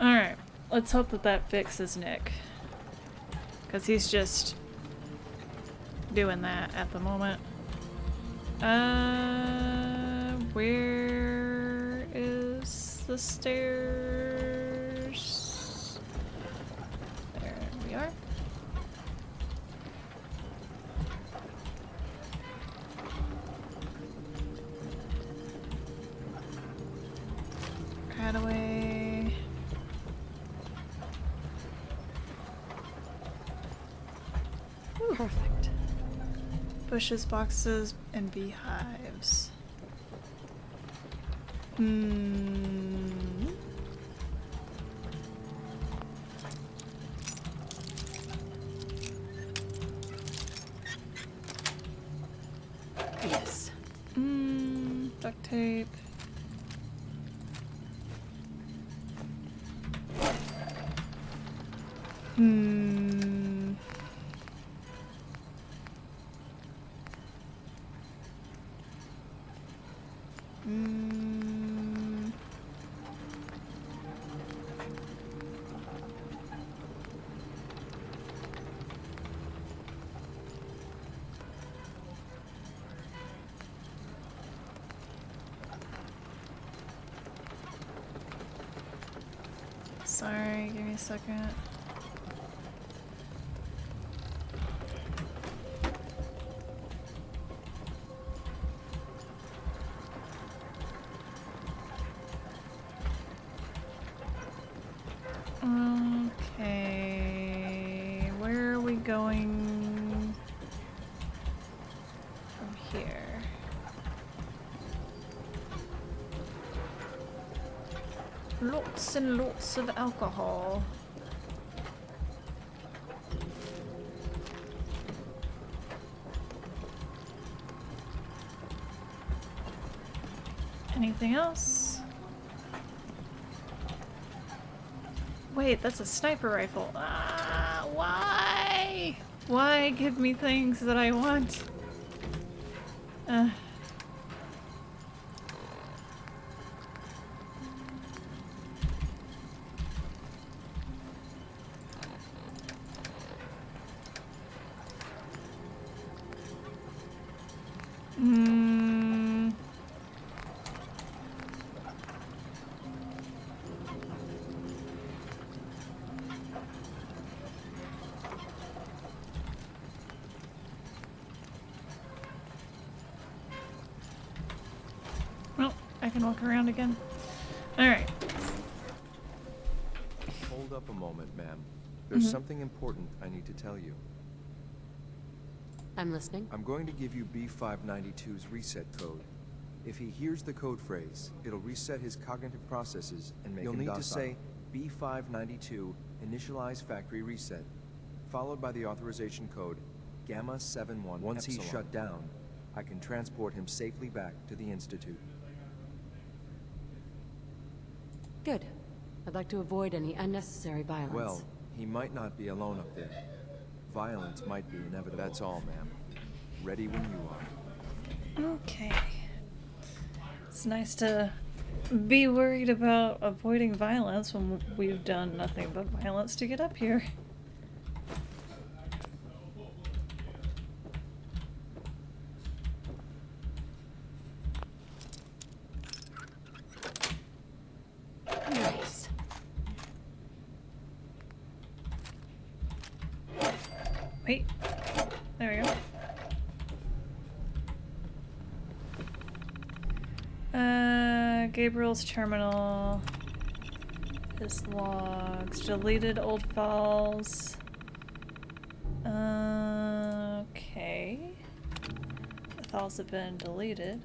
Alright. Let's hope that that fixes Nick. Because he's just doing that at the moment. Where is the stairs? There we are. Hadaway. Perfect. Bushes, boxes, and beehives. Yes. Duct tape. Sorry, give me a second. Okay, where are we going from here? Lots and lots of alcohol. Anything else? Wait, that's a sniper rifle. Ah, why? Why give me things that I want? Well, I can walk around again. Alright. Hold up a moment, ma'am. There's something important I need to tell you. I'm listening. I'm going to give you B592's reset code. If he hears the code phrase, it'll reset his cognitive processes and make him docile. You'll need to say B592 initialize factory reset, followed by the authorization code Gamma 71. Once he's shut down, I can transport him safely back to the Institute. Good. I'd like to avoid any unnecessary violence. Well, he might not be alone up there. Violence might be inevitable. That's all, ma'am. Ready when you are. Okay. It's nice to be worried about avoiding violence when we've done nothing but violence to get up here. Nice. Wait. There we go. Gabriel's terminal. His logs. Deleted old files. Okay. The files have been deleted.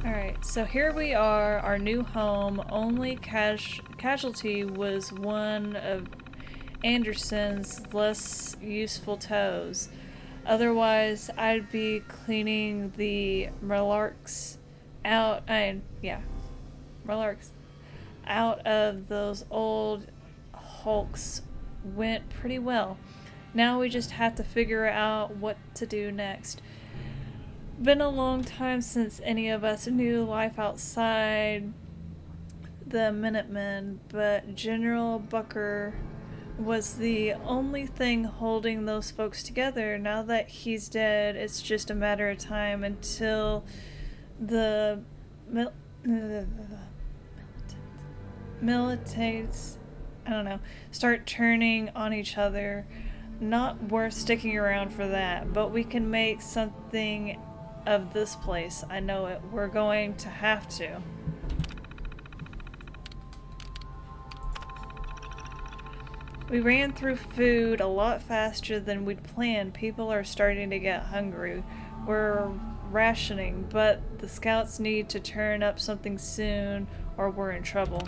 Alright, so here we are, our new home. Only casualty was one of Anderson's less useful toes. Otherwise, I'd be cleaning the Mirlarks out, Mirlarks out of those old hulks went pretty well. Now we just have to figure out what to do next. Been a long time since any of us knew life outside the Minutemen, but General Bucker was the only thing holding those folks together. Now that he's dead, it's just a matter of time until the militants, I don't know, start turning on each other. Not worth sticking around for that, but we can make something of this place. I know it. We're going to have to. We ran through food a lot faster than we'd planned. People are starting to get hungry. We're rationing, but the scouts need to turn up something soon or we're in trouble.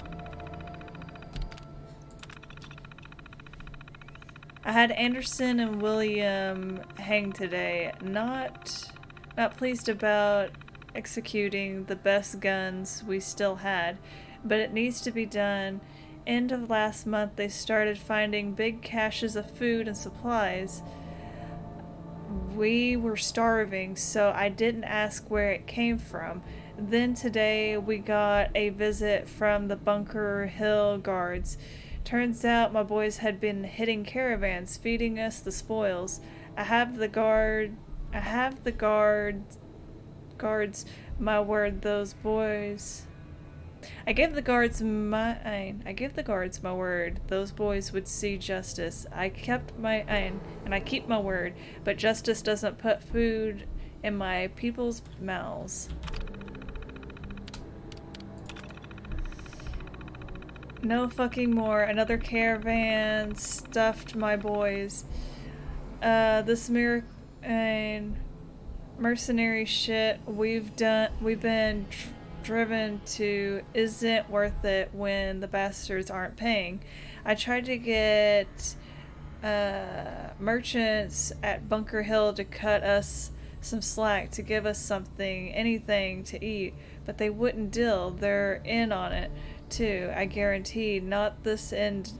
I had Anderson and William hang today. Not pleased about executing the best guns we still had, but it needs to be done. End of last month they started finding big caches of food and supplies. We were starving, so I didn't ask where it came from. Then today we got a visit from the Bunker Hill guards. Turns out my boys had been hitting caravans, feeding us the spoils. I have the guards, my word, those boys. I give the guards my word. Those boys would see justice. I kept my and I keep my word, but justice doesn't put food in my people's mouths. No fucking more. Another caravan stuffed my boys. This mercenary shit we've been driven to isn't worth it when the bastards aren't paying. I tried to get merchants at Bunker Hill to cut us some slack, to give us something, anything to eat, but they wouldn't deal. They're in on it too, I guaranteed. Not this end.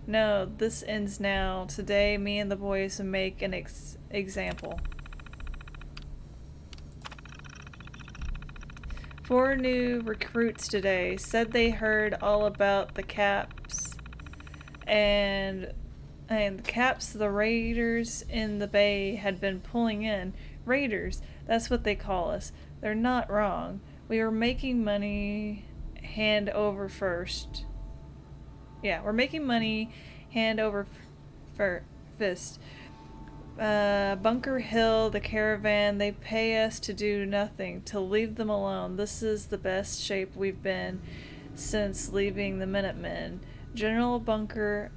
No, this ends now. Today, me and the boys make an example. 4 new recruits today said they heard all about the caps and the caps the raiders in the bay had been pulling in. Raiders, that's what they call us. They're not wrong. We were making money hand over fist. Yeah, we're making money hand over fist. Bunker Hill, the caravan, they pay us to do nothing, to leave them alone. This is the best shape we've been since leaving the Minutemen. General Becker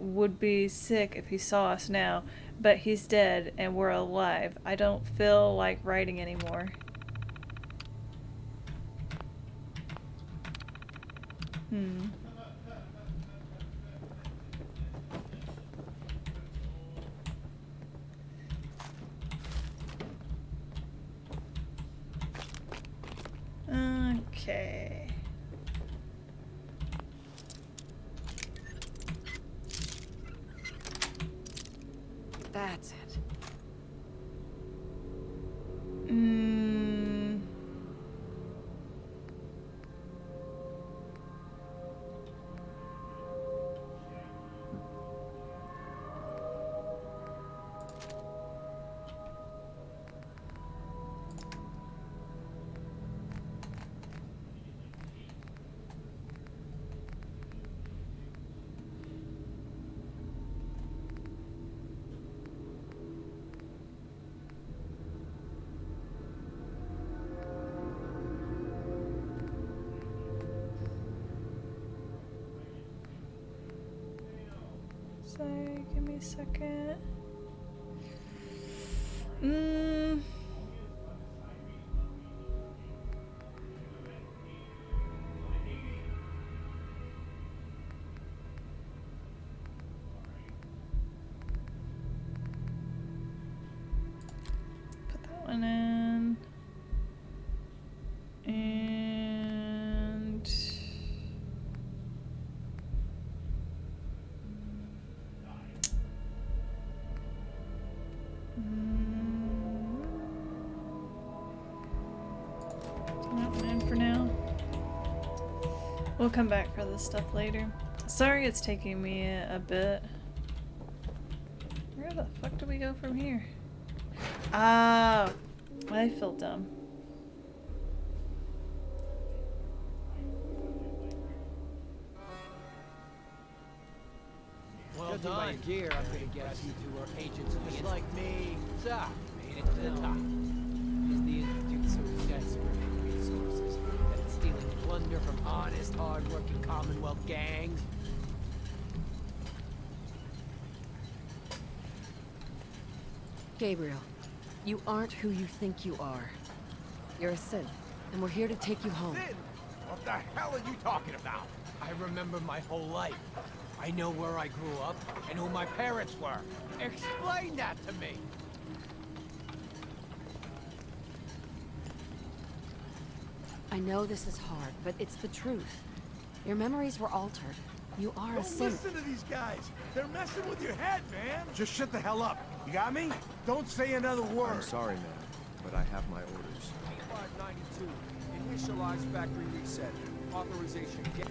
would be sick if he saw us now, but he's dead and we're alive. I don't feel like writing anymore. Okay. That's it. Sorry, give me a second. Put that one in. And that one in for now. We'll come back for this stuff later. Sorry it's taking me a bit. Where the fuck do we go from here? Ah, I feel dumb. Well done. By your gear, I'm gonna guess you two are agents of just like me. So, made it to the top. Is the Institute so desperate for resources that it's stealing plunder from honest, hard-working Commonwealth gangs? Gabriel, you aren't who you think you are. You're a synth, and we're here to take you home. Sin? What the hell are you talking about? I remember my whole life. I know where I grew up and who my parents were. Explain that to me. I know this is hard, but it's the truth. Your memories were altered. You are a synth. Don't listen to these guys. They're messing with your head, man. Just shut the hell up. You got me? Don't say another word. I'm sorry, man, but I have my orders. 592, initialize factory reset. Authorization get.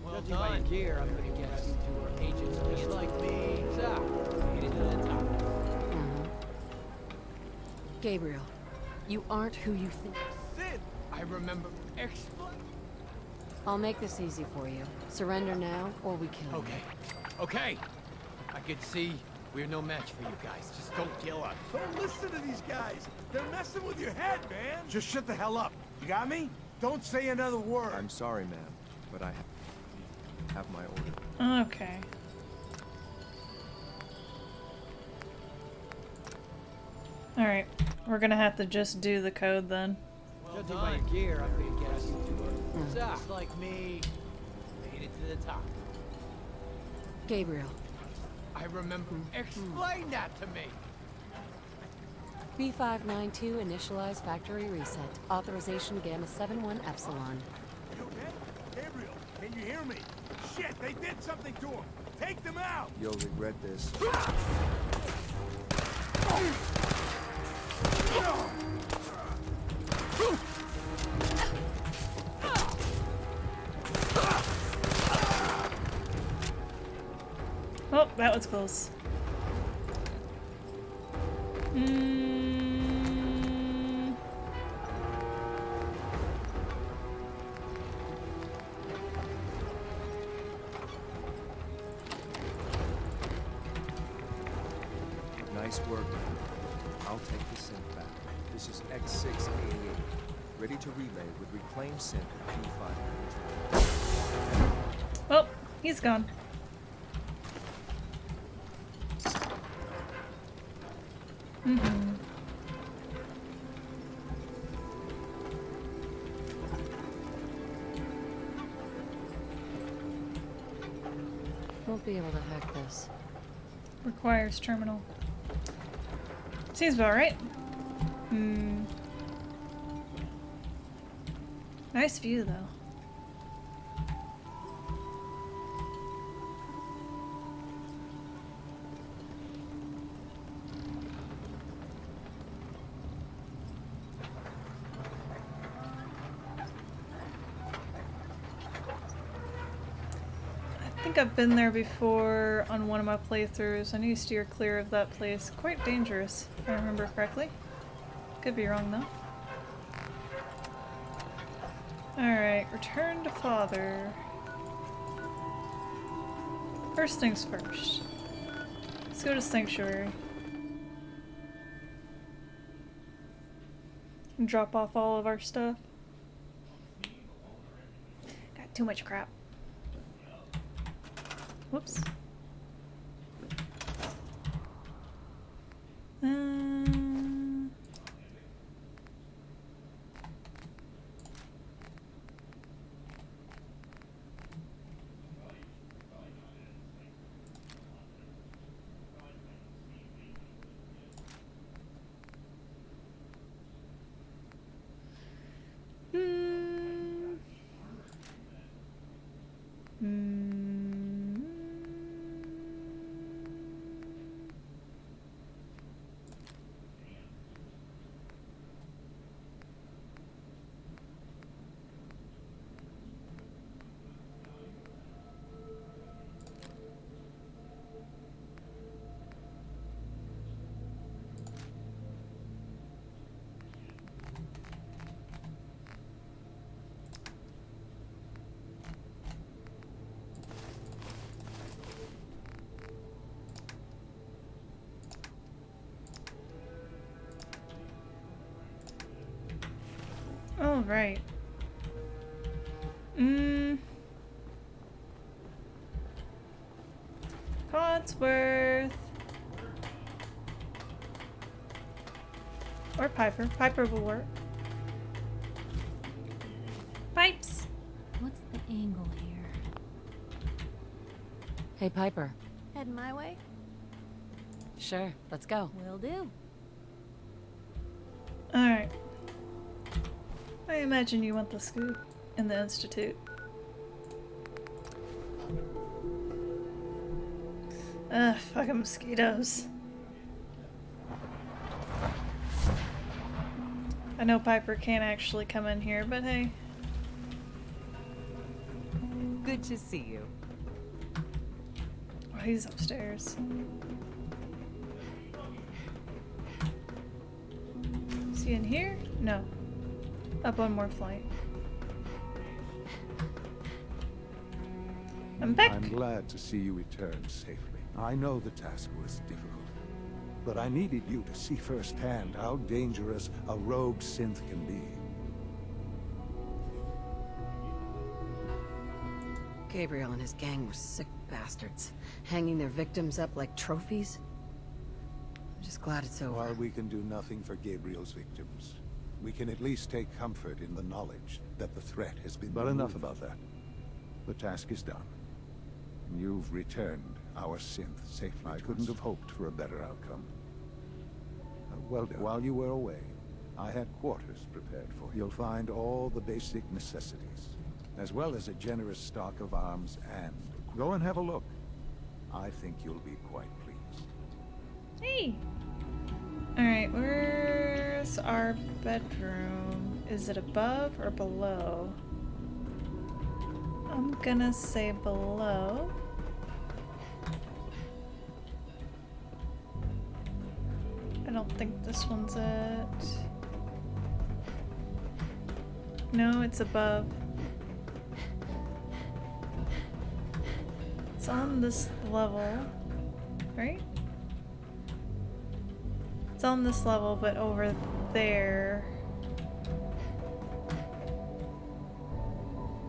Well done. By your gear, I'm gonna guess you two are agents just like me. Made it to the top. Gabriel, you aren't who you think. Sid! I remember. Explain. I'll make this easy for you. Surrender now, or we kill you. Okay. Okay. I could see we're no match for you guys. Just don't kill us. Don't listen to these guys. They're messing with your head, man. Just shut the hell up. You got me? Don't say another word. I'm sorry, man, but I have my orders. Okay. Alright, we're gonna have to just do the code then. Judging by your gear, I'm gonna guess you two are just like me. Made it to the top. Gabriel. I remember. Explain that to me. B592, initialize factory reset. Authorization Gamma 71 Epsilon. You okay? Gabriel, can you hear me? Shit, they did something to him. Take them out. You'll regret this. Oh, that was close. Nice work. I'll take the synth back. This is X688. Ready to relay with reclaimed synth at B5. Oh, he's gone. Won't be able to hack this. Requires terminal. Seems about right. Nice view though. I think I've been there before on one of my playthroughs. I need to steer clear of that place. Quite dangerous, if I remember correctly. Could be wrong though. Alright, return to father. First things first. Let's go to Sanctuary. And drop off all of our stuff. Got too much crap. Whoops. Oh, right. Wadsworth. Or Piper. Piper will work. Pipes! What's the angle here? Hey, Piper. Heading my way? Sure, let's go. Will do. Alright. I imagine you want the scoop in the Institute. Ugh, fucking mosquitoes. I know Piper can't actually come in here, but hey. Good to see you. Oh, he's upstairs. Is he in here? No. Up one more flight. I'm back. I'm glad to see you return safely. I know the task was difficult, but I needed you to see firsthand how dangerous a rogue synth can be. Gabriel and his gang were sick bastards, hanging their victims up like trophies. I'm just glad it's over. While we can do nothing for Gabriel's victims, we can at least take comfort in the knowledge that the threat has been removed. But enough about that. The task is done. And you've returned our synth safely. I couldn't have hoped for a better outcome. Well done. While you were away, I had quarters prepared for you. You'll find all the basic necessities, as well as a generous stock of arms and... Go and have a look. I think you'll be quite pleased. Hey! Alright, where's our bedroom? Is it above or below? I'm gonna say below. I don't think this one's it. No, it's above. It's on this level, right? It's on this level, but over there.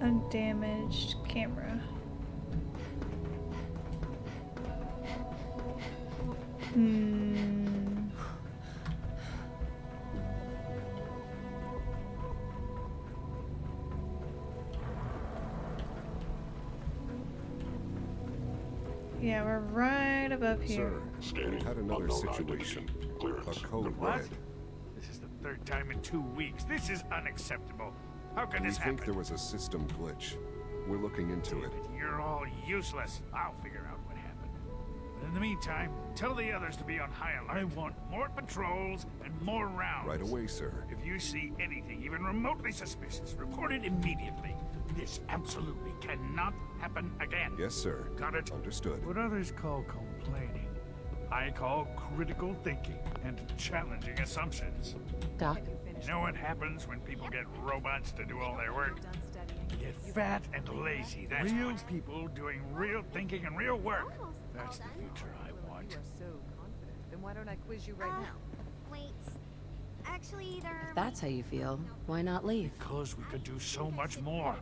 Undamaged camera. Yeah, we're right above here. Sir, we had another situation. A code What? red. This is the third time in 2 weeks. This is unacceptable. How could We this think happen? there was a system glitch. We're looking into it. You're all useless. I'll figure out what happened. But in the meantime, tell the others to be on high alert. I want more patrols and more rounds. Right away, sir. If you see anything even remotely suspicious, report it immediately. This absolutely cannot happen again. Yes, sir. Got it? Understood. What others call complaining, I call critical thinking and challenging assumptions. Doc? You know what happens when people get robots to do all their work? They get fat and lazy. That's real people doing real thinking and real work. That's the future I want. You are so confident. Then why don't I quiz you right now? Wait. Actually, If that's how you feel, why not leave? Because we could do so much more.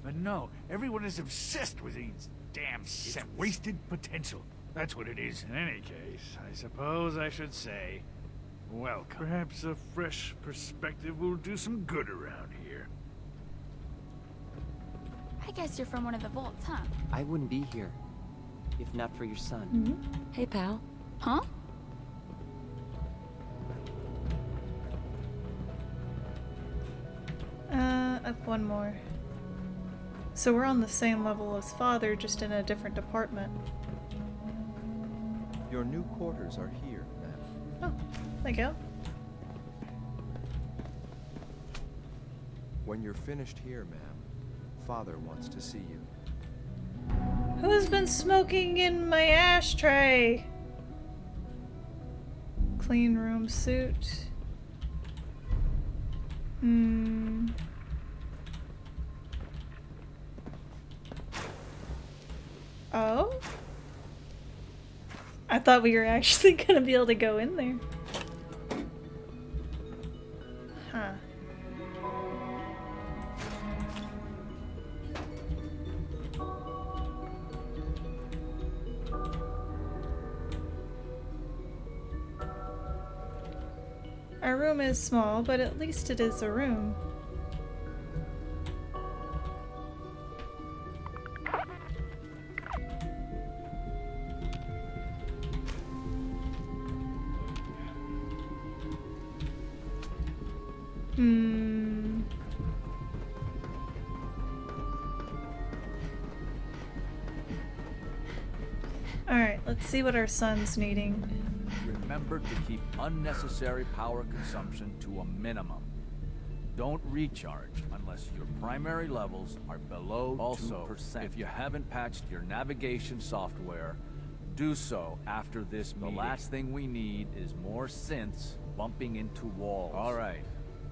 But no, everyone is obsessed with these damn synths. It's wasted potential. That's what it is. In any case, I suppose I should say, welcome. Perhaps a fresh perspective will do some good around here. I guess you're from one of the vaults, huh? I wouldn't be here if not for your son. Hey, pal. Huh? Up one more. So we're on the same level as Father, just in a different department. Your new quarters are here, ma'am. Oh, there you go. When you're finished here, ma'am, Father wants to see you. Who's been smoking in my ashtray? Clean room suit. Oh? I thought we were actually gonna be able to go in there. Huh. Our room is small, but at least it is a room. Alright, let's see what our son's needing. Remember to keep unnecessary power consumption to a minimum. Don't recharge unless your primary levels are below 2%. Also, if you haven't patched your navigation software, do so after this meeting. The last thing we need is more synths bumping into walls. Alright,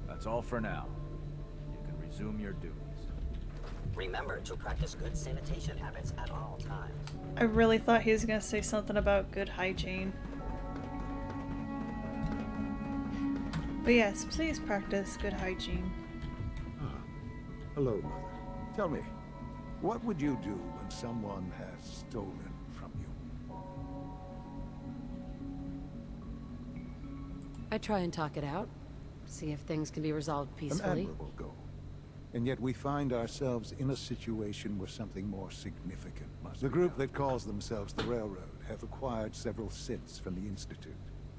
that's all for now. You can resume your duties. Remember to practice good sanitation habits at all times. I really thought he was gonna say something about good hygiene. But yes, please practice good hygiene. Hello, Mother. Tell me, what would you do when someone has stolen from you? I try and talk it out. See if things can be resolved peacefully. An admirable goal. And yet we find ourselves in a situation where something more significant must be. The group that calls themselves the Railroad have acquired several synths from the Institute.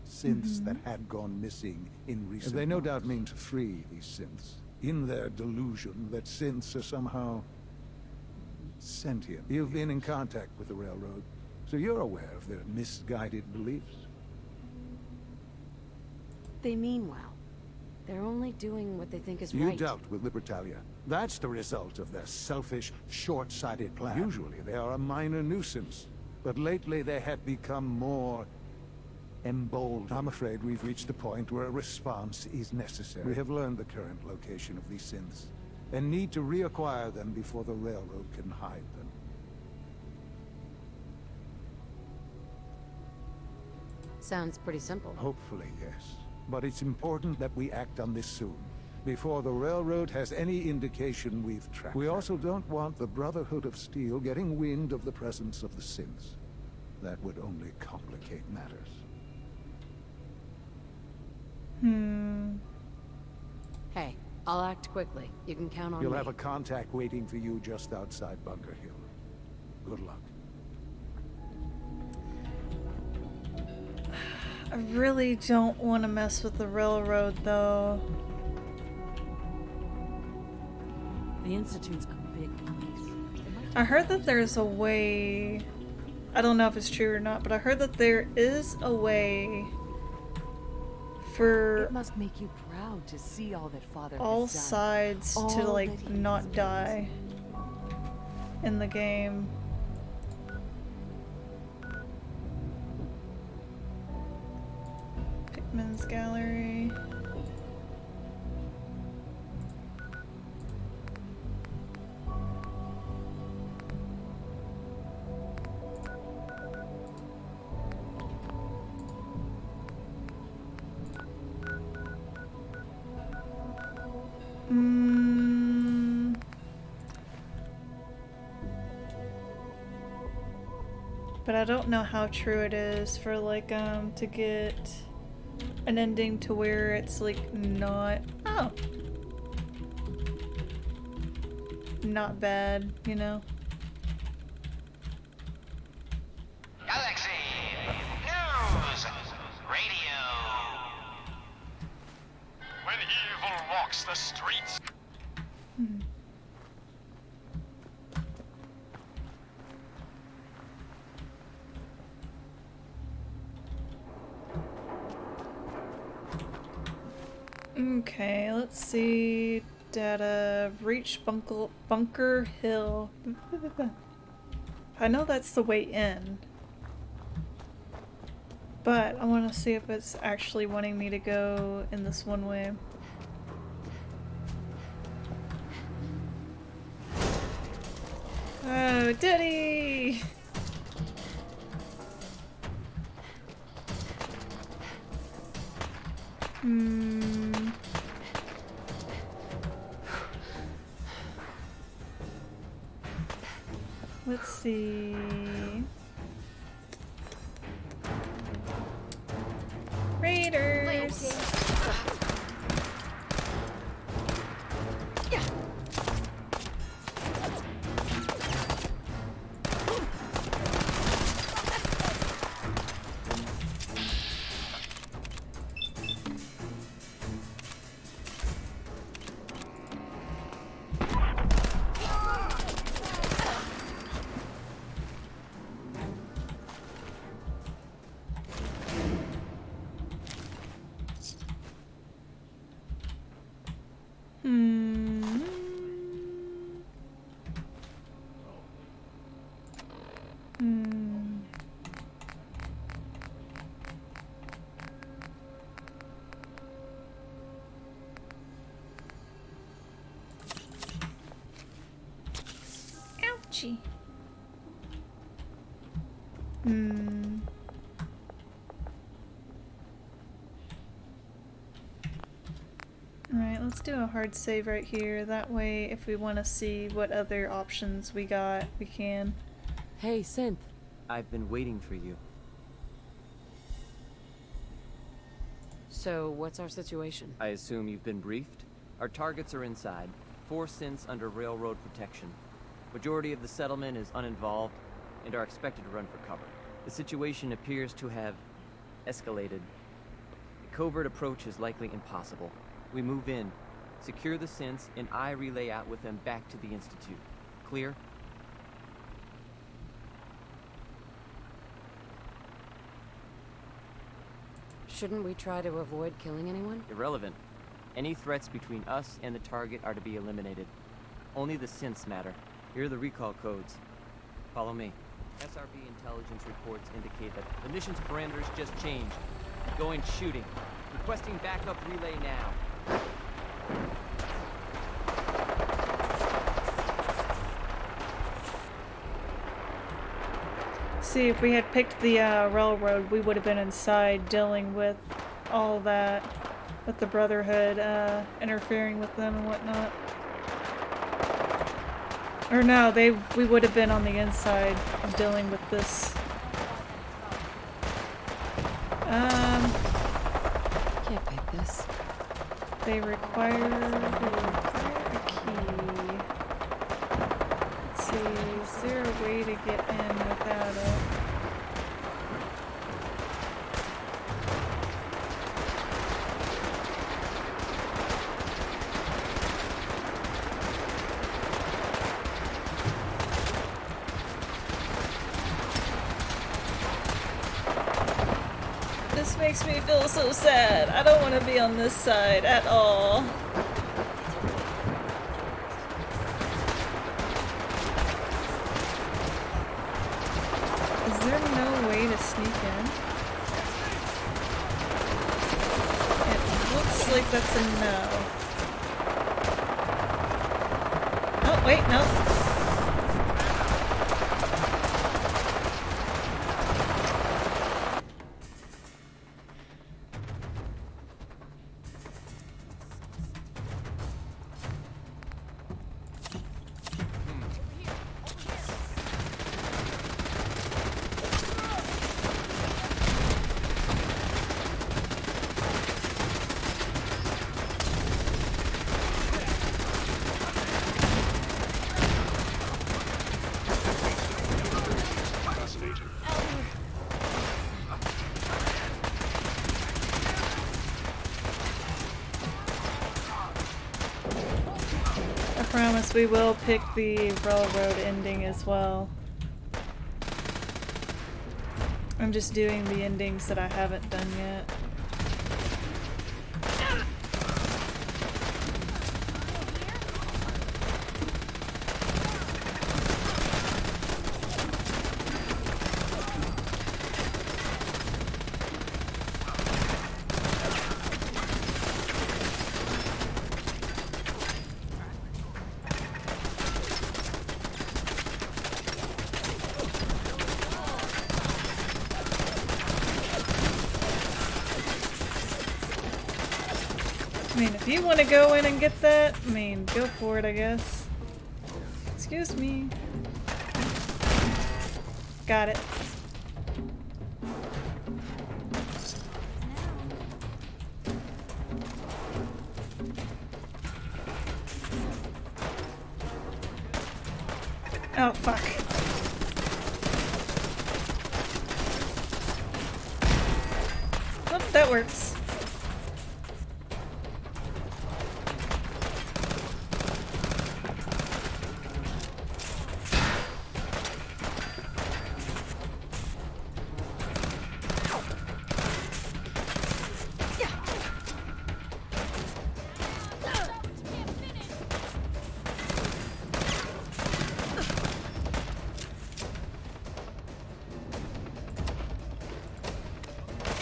Synths that had gone missing in recent months. They no doubt mean to free these synths, in their delusion that synths are somehow sentient. You've been in contact with the Railroad, so you're aware of their misguided beliefs. They mean well. They're only doing what they think is You right. dealt with Libertalia. That's the result of their selfish, short-sighted plan. Usually they are a minor nuisance, but lately they have become more emboldened. I'm afraid we've reached the point where a response is necessary. We have learned the current location of these synths, and need to reacquire them before the Railroad can hide them. Sounds pretty simple. Hopefully, yes. But it's important that we act on this soon, before the Railroad has any indication we've tracked. We also don't want the Brotherhood of Steel getting wind of the presence of the synths. That would only complicate matters. Hey, I'll act quickly. You can count on You'll me. have a contact waiting for you just outside Bunker Hill. Good luck. I really don't want to mess with the Railroad, though. The Institute's a big place. I heard that there's a way... I don't know if it's true or not, but I heard that there is a way for It must make you proud to see all that Father all has done. sides to, All like, that he not has die in the game. Pikmin's Gallery. But I don't know how true it is for, like, to get an ending to where it's, like, not... Oh! Not bad, you know? Galaxy News Radio. When evil walks the streets. Okay, let's see. Data. Reach Bunker Hill. I know that's the way in. But I want to see if it's actually wanting me to go in this one way. Oh, Daddy! Let's see. Raiders! Itchy. Alright, let's do a hard save right here. That way, if we want to see what other options we got, we can. Hey, Synth. I've been waiting for you. So, what's our situation? I assume you've been briefed? Our targets are inside. 4 synths under railroad protection. Majority of the settlement is uninvolved and are expected to run for cover. The situation appears to have escalated. A covert approach is likely impossible. We move in, secure the synths, and I relay out with them back to the Institute. Clear? Shouldn't we try to avoid killing anyone? Irrelevant. Any threats between us and the target are to be eliminated. Only the synths matter. Here are the recall codes. Follow me. SRB intelligence reports indicate that the mission's parameters just changed. Going shooting. Requesting backup relay now. See, if we had picked the railroad, we would have been inside dealing with all that, with the Brotherhood interfering with them and whatnot. Or no, we would have been on the inside of dealing with this. Can't pick this. They require a key. Let's see, is there a way to get in without it? This makes me feel so sad. I don't want to be on this side at all. Is there no way to sneak in? It looks like that's a no. Oh, wait, no. I promise we will pick the railroad ending as well. I'm just doing the endings that I haven't done yet. I mean, if you want to go in and get that, I mean, go for it, I guess. Excuse me. Got it. Oh, fuck. Oh, that works.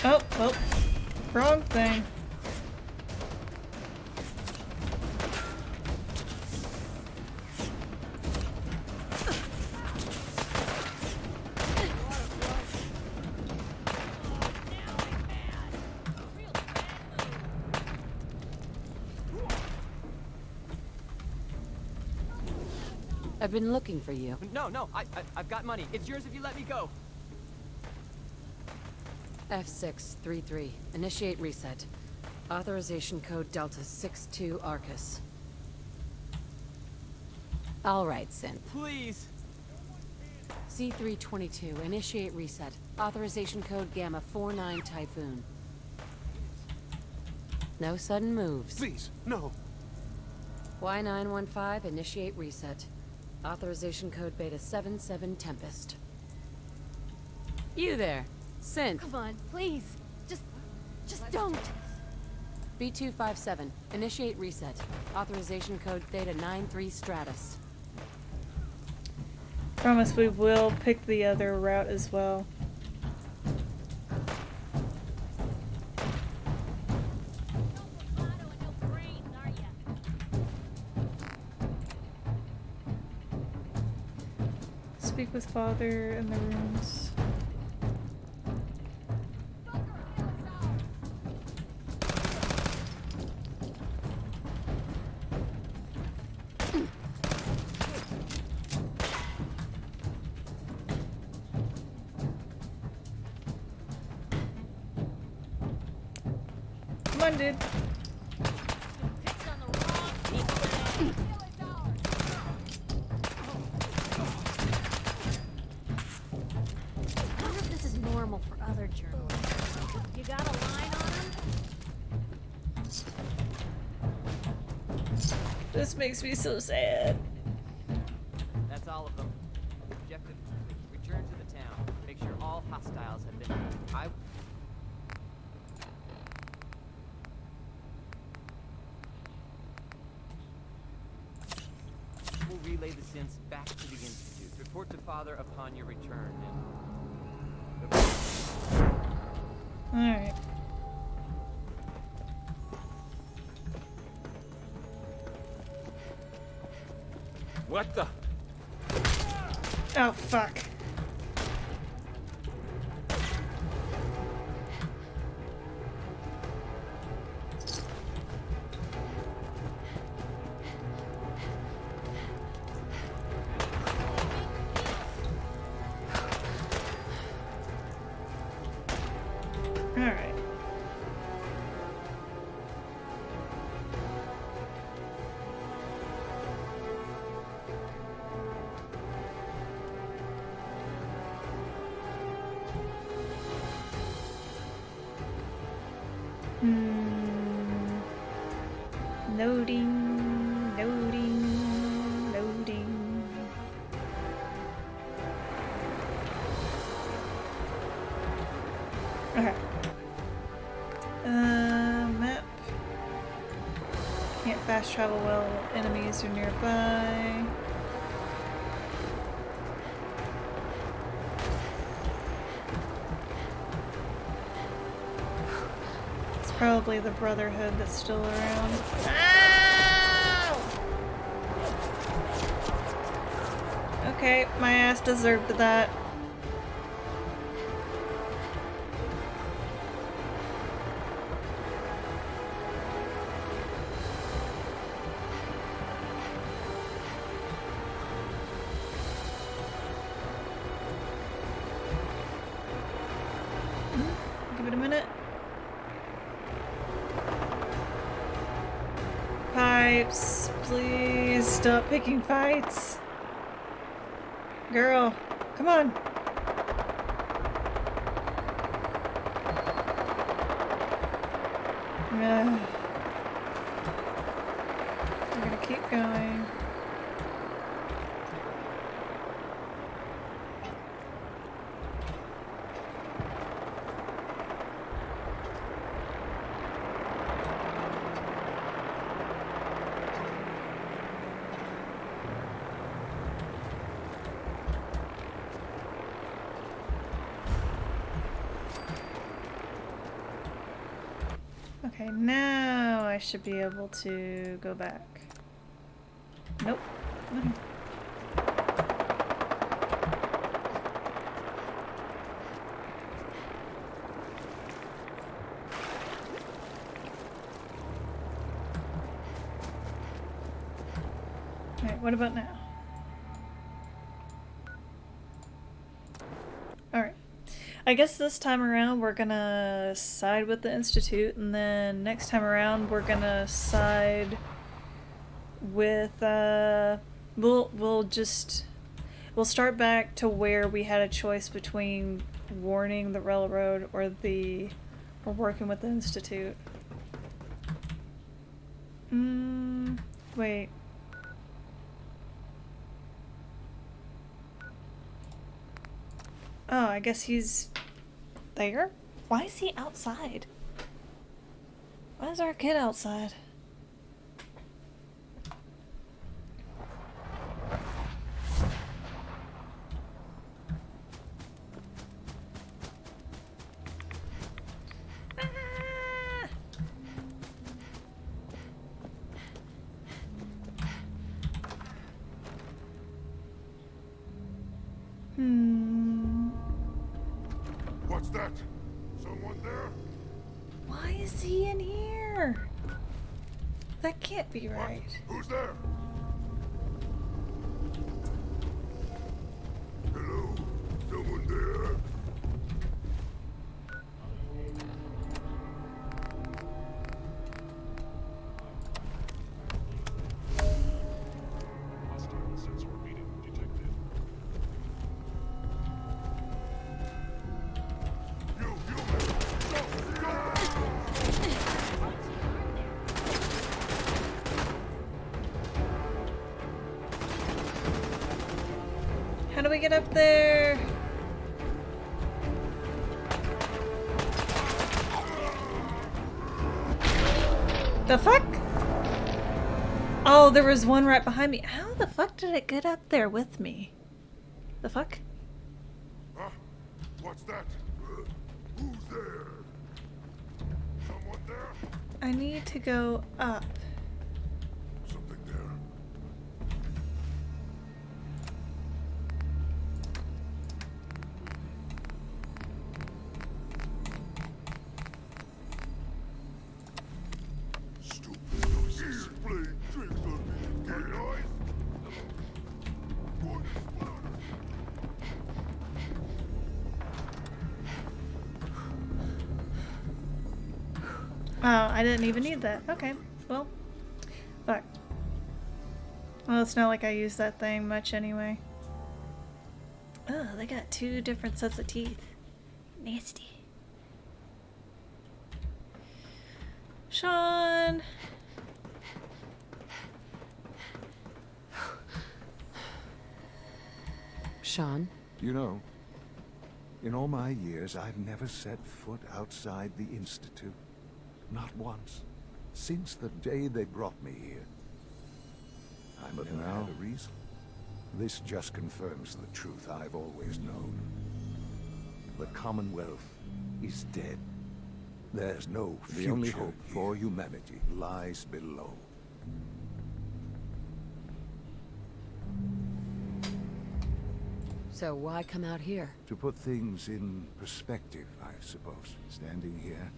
Oh, well, wrong thing. I've been looking for you. No, I've got money. It's yours if you let me go. F633. Initiate reset. Authorization code Delta 62 Arcus. All right, Synth. Please. C322. Initiate reset. Authorization code Gamma 49 Typhoon. No sudden moves. Please, no. Y915. Initiate reset. Authorization code Beta 77 Tempest. You there, Synth. Come on, please. Just don't. B257. Initiate reset. Authorization code Theta 93 Stratus. Promise we will pick the other route as well. Speak with Father in the rooms. Come on, dude. I wonder if this is normal for other journalists. You got a line on him? This makes me so sad. That's all of them. Objective: return to the town. Make sure all hostiles have been. We'll relay the synths back to the Institute. Report to Father upon your return. Alright. What the? Oh, fuck. Alright. Loading, loading, loading. Okay. Map. Can't fast travel while enemies are nearby. It's probably the Brotherhood that's still around. Okay, my ass deserved that. Give it a minute. Pipes, please stop picking fights. Girl, come on. We're gonna keep going. Okay, now I should be able to go back. Nope. Okay. Alright, what about now? I guess this time around we're gonna side with the Institute, and then next time around we're gonna side with, we'll start back to where we had a choice between warning the railroad or working with the Institute. Wait. Oh, I guess he's there? Why is he outside? Why is our kid outside? What's that? Someone there? Why is he in here? That can't be right. Who's there? Hello? Someone there? Hostile sensor reading detected. How do we get up there? The fuck? Oh, there was one right behind me. How the fuck did it get up there with me? The fuck? Huh? What's that? Who's there? Someone there? I need to go up. Something there. Stupid noises. Playing tricks on me. Get noise? Oh, I didn't even need that. Okay, well, fuck. Well, it's not like I use that thing much anyway. Oh, they got two different sets of teeth. Nasty. Sean! Sean? You know, in all my years, I've never set foot outside the Institute. Not once. Since the day they brought me here. I've never had a reason. This just confirms the truth I've always known. The Commonwealth is dead. There's no future. The only hope for humanity lies below. So why come out here? To put things in perspective, I suppose. Standing here,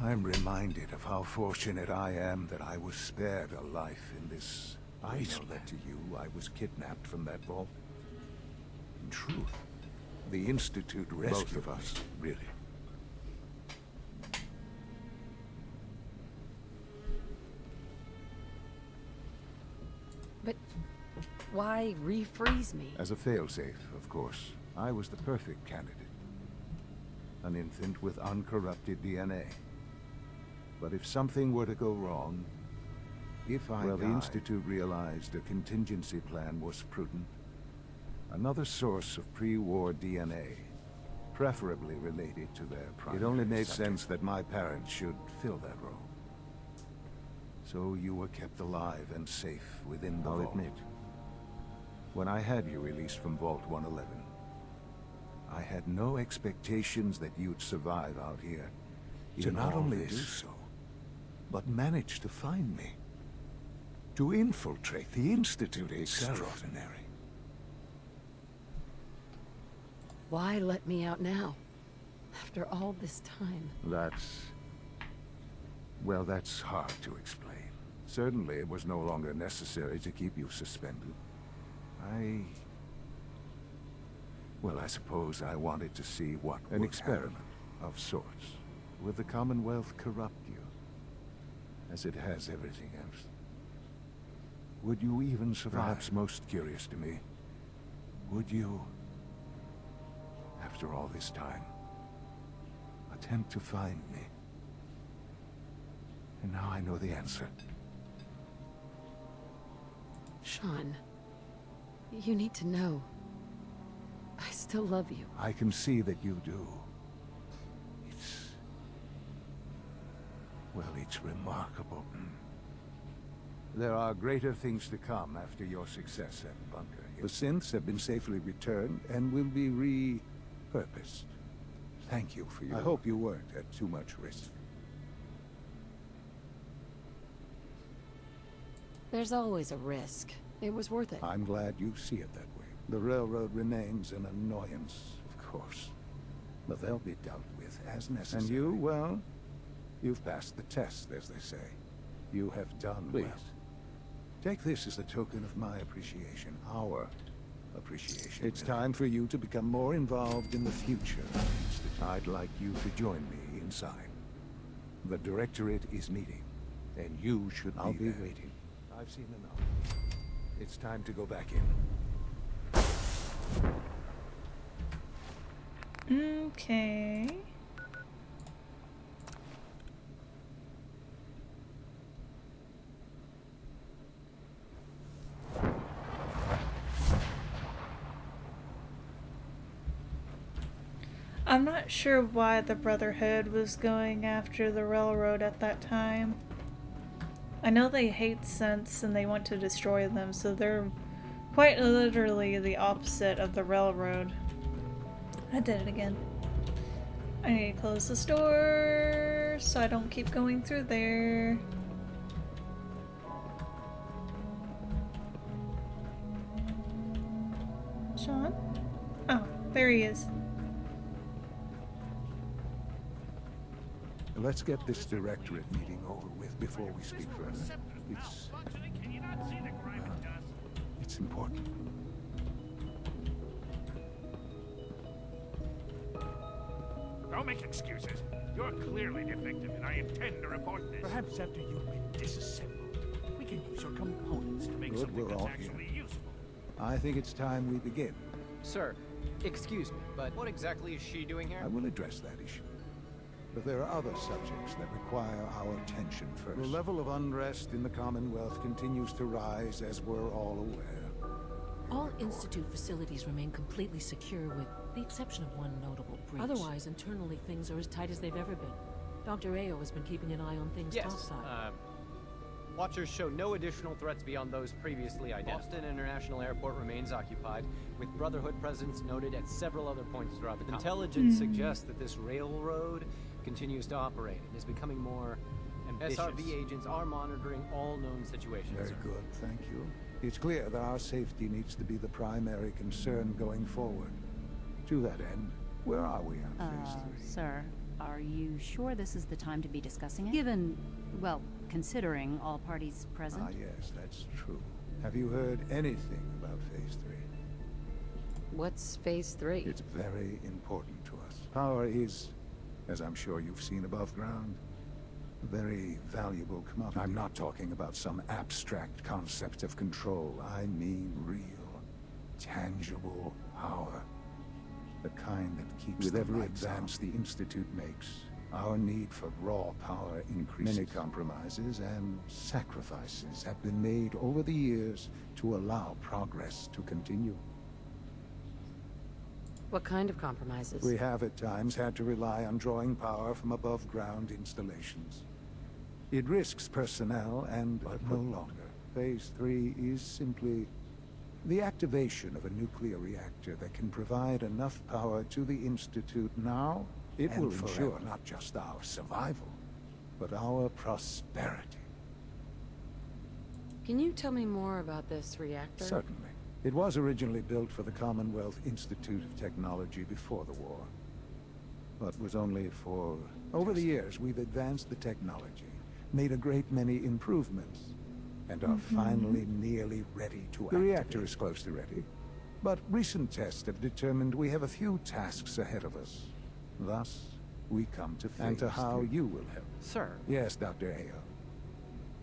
I'm reminded of how fortunate I am that I was spared a life in this island. To you, I was kidnapped from that vault. In truth, the Institute rescued us, really. But why refreeze me? As a failsafe, of course. I was the perfect candidate. An infant with uncorrupted DNA. But if something were to go wrong, the Institute realized a contingency plan was prudent. Another source of pre-war DNA, preferably related to their primary. It only made sense that my parents should fill that role. So you were kept alive and safe within the vault. I'll admit, when I had you released from Vault 111, I had no expectations that you'd survive out here. To not only do so, but manage to find me. To infiltrate the Institute itself. Extraordinary. Why let me out now? After all this time. Well, that's hard to explain. Certainly it was no longer necessary to keep you suspended. Well, I suppose I wanted to see what an experiment of sorts. Would the Commonwealth corrupt you, as it has everything else? Would you even survive? Perhaps most curious to me, would you, after all this time, attempt to find me? And now I know the answer. Sean, you need to know. I still love you. I can see that you do. It's remarkable. There are greater things to come after your success at Bunker Hill. The synths have been safely returned and will be repurposed. Thank you for your... I hope you weren't at too much risk. There's always a risk. It was worth it. I'm glad you see it that way. The railroad remains an annoyance, of course. But they'll be dealt with as necessary. And you, well, you've passed the test, as they say. You have done well. Take this as a token of my appreciation, our appreciation. It's time for you to become more involved in the future. I'd like you to join me inside. The Directorate is meeting, and you should be there. I'll be waiting. I've seen enough. It's time to go back in. Okay. I'm not sure why the Brotherhood was going after the railroad at that time. I know they hate synths and they want to destroy them, so they're quite literally the opposite of the railroad. I did it again. I need to close this door so I don't keep going through there. Sean? Oh, there he is. Let's get this Directorate meeting over with before we speak further. It's important. Don't make excuses. You're clearly defective, and I intend to report this. Perhaps after you've been disassembled, we can use your components to make something that's actually useful. I think it's time we begin. Sir, excuse me, but what exactly is she doing here? I will address that issue. But there are other subjects that require our attention first. The level of unrest in the Commonwealth continues to rise, as we're all aware. All Institute facilities remain completely secure, with the exception of one notable breach. Otherwise, internally, things are as tight as they've ever been. Dr. Ayo has been keeping an eye on things topside. Watchers show no additional threats beyond those previously identified. Boston International Airport remains occupied, with Brotherhood presence noted at several other points throughout the intelligence suggests that this railroad continues to operate and is becoming more ambitious. SRV agents are monitoring all known situations. Very good, thank you. It's clear that our safety needs to be the primary concern going forward. To that end, where are we on Phase 3? Sir, are you sure this is the time to be discussing it? Given, well, considering all parties present? Ah, yes, that's true. Have you heard anything about Phase 3? What's Phase 3? It's very important to us. Power is, as I'm sure you've seen above ground, a very valuable commodity. I'm not talking about some abstract concept of control. I mean real, tangible power. The kind that keeps with every advance the Institute makes, our need for raw power increases. Many compromises and sacrifices have been made over the years to allow progress to continue. What kind of compromises? We have at times had to rely on drawing power from above-ground installations. It risks personnel but no longer. Phase 3 is simply the activation of a nuclear reactor that can provide enough power to the Institute now. It will ensure not just our survival, but our prosperity. Can you tell me more about this reactor? Certainly. It was originally built for the Commonwealth Institute of Technology before the war, but was only for... Over the years, we've advanced the technology, made a great many improvements, and are finally nearly ready to activate. The reactor is close to ready. But recent tests have determined we have a few tasks ahead of us. Thus, we come to phase and to how you will help. Sir. Yes, Dr. Ayo.